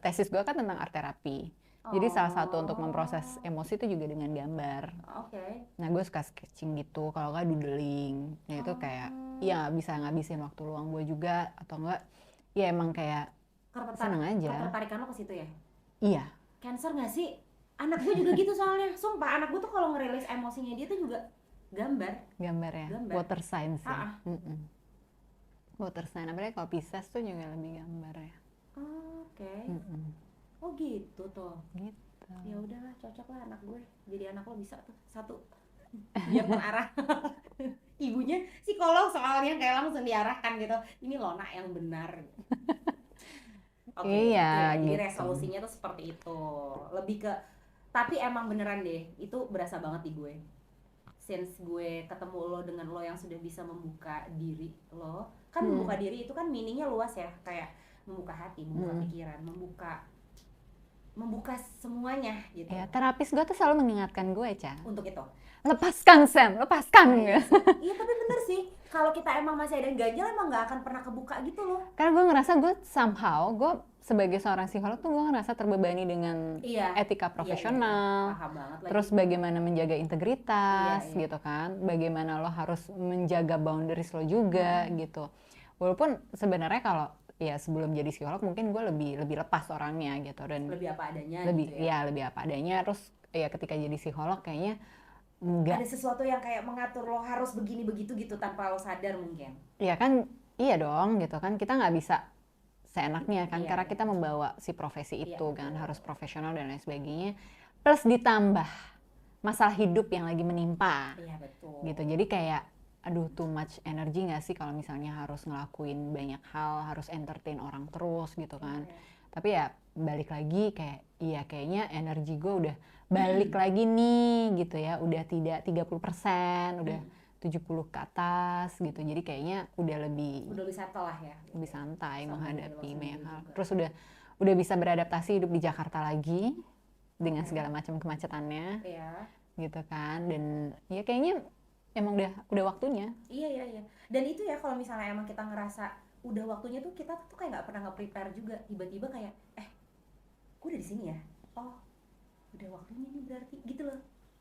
tesis gue kan tentang art terapi. Jadi salah satu untuk memproses emosi itu juga dengan gambar. Oke. Nah gue suka sketching gitu, kalau nggak doodling. Nah itu kayak ya bisa ngabisin waktu luang gue juga, atau enggak ya emang kayak seneng aja. Ketertarikan lo ke situ ya? Iya. Cancer nggak sih? Anak gue juga gitu soalnya. Sumpah anak gue tuh kalau ngerilis emosinya dia tuh juga gambar Ya, water sign sih. Water sign, apalagi kalau Pisces tuh juga lebih gambar ya. Oke. Oh gitu tuh. Gitu. Ya udahlah, cocok lah anak gue. Jadi anak lo bisa tuh satu. Biar terarah. Ibunya psikolog soalnya kayak langsung diarahkan gitu. Ini lo nak yang benar. Iya, jadi gitu. resolusinya tuh seperti itu. Lebih ke, tapi emang beneran deh, itu berasa banget di gue. Since gue ketemu lo dengan lo yang sudah bisa membuka diri lo, kan membuka diri itu kan meaningnya luas ya, kayak membuka hati, membuka pikiran, membuka semuanya gitu. Ya, terapis gue tuh selalu mengingatkan gue, Ca. Untuk itu. Lepaskan Sam, lepaskan. Iya tapi bener sih, kalau kita emang masih ada ganjel emang nggak akan pernah kebuka gitu loh. Karena gue ngerasa gue somehow, gue sebagai seorang psikolog tuh gue ngerasa terbebani dengan etika profesional. Paham banget lagi. Terus bagaimana menjaga integritas gitu kan, bagaimana lo harus menjaga boundaries lo juga gitu. Walaupun sebenarnya kalau ya sebelum jadi psikolog mungkin gue lebih lepas orangnya gitu, dan lebih apa adanya lebih gitu ya. Lebih apa adanya. Terus ya ketika jadi psikolog kayaknya Enggak. Ada sesuatu yang kayak mengatur lo harus begini begitu gitu tanpa lo sadar mungkin. Ya kan, iya dong gitu kan, kita nggak bisa seenaknya kan, Iya, karena iya. kita membawa si profesi Iya, itu kan, betul. harus profesional dan lain sebagainya. Plus ditambah masalah hidup yang lagi menimpa Iya betul. gitu. Jadi kayak aduh, too much energy nggak sih kalau misalnya harus ngelakuin banyak hal, harus entertain orang terus gitu kan. Tapi ya balik lagi kayak iya kayaknya energi gue udah balik lagi nih gitu ya, udah tidak 30%, udah 70 ke atas gitu. Jadi kayaknya udah lebih settle lah ya. lebih santai Sama menghadapi diri lo banyak sendiri hal. juga. Terus udah bisa beradaptasi hidup di Jakarta lagi dengan segala macam kemacetannya Iya. gitu kan. Dan ya kayaknya emang udah waktunya. Iya. Dan itu ya kalau misalnya emang kita ngerasa udah waktunya tuh kita tuh kayak nggak pernah nge-prepare juga. Tiba-tiba kayak gue udah di sini ya. Oh, udah waktunya nih berarti gitu loh.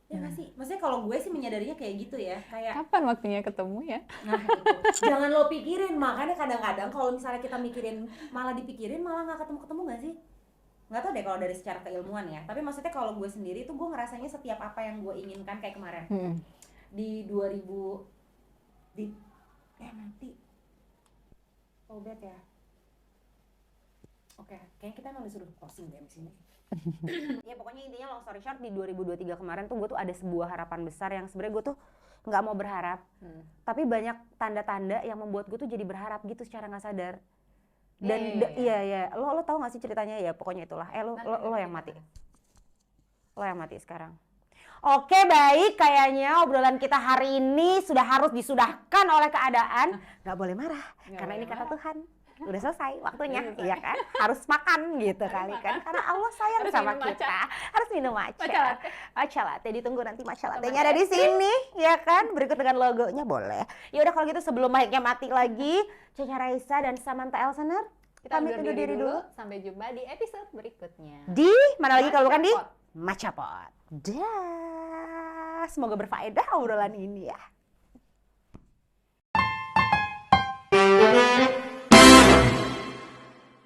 Ya nggak sih? Maksudnya kalau gue sih menyadarinya kayak gitu ya. Kayak Kapan waktunya ketemu ya? nah itu. Jangan lo pikirin. Makanya kadang-kadang kalau misalnya kita mikirin malah dipikirin malah nggak ketemu-ketemu nggak sih? Nggak tahu deh kalau dari secara keilmuan ya. Tapi maksudnya kalau gue sendiri tuh gue ngerasanya setiap apa yang gue inginkan kayak kemarin di 2000 di nanti bet ya. Oke, kayaknya kita emang disuruh closing deh di sini. Ya pokoknya intinya long story short di 2023 kemarin tuh gue tuh ada sebuah harapan besar yang sebenarnya gue tuh nggak mau berharap, tapi banyak tanda-tanda yang membuat gue tuh jadi berharap gitu secara nggak sadar. Dan iya lo tahu nggak sih ceritanya ya pokoknya itulah. Lo yang mati. Lo yang mati sekarang. Oke baik, kayaknya obrolan kita hari ini sudah harus disudahkan oleh keadaan. Nggak boleh marah, karena ini kata Tuhan. Udah selesai waktunya, iya kan? Harus makan gitu kali kan? Karena Allah sayang sama kita. Harus minum matcha latte. Ditunggu nanti matcha latte-nya ada di sini, ya kan? Berikut dengan logonya boleh. Ya udah kalau gitu sebelum mic-nya mati lagi, Caca Raisa dan Samantha Elsener Kita pamit undur diri dulu. Sampai jumpa di episode berikutnya. Di mana lagi kalau bukan di Matcha Pot. Matcha Pot. Dah. Semoga berfaedah obrolan ini ya.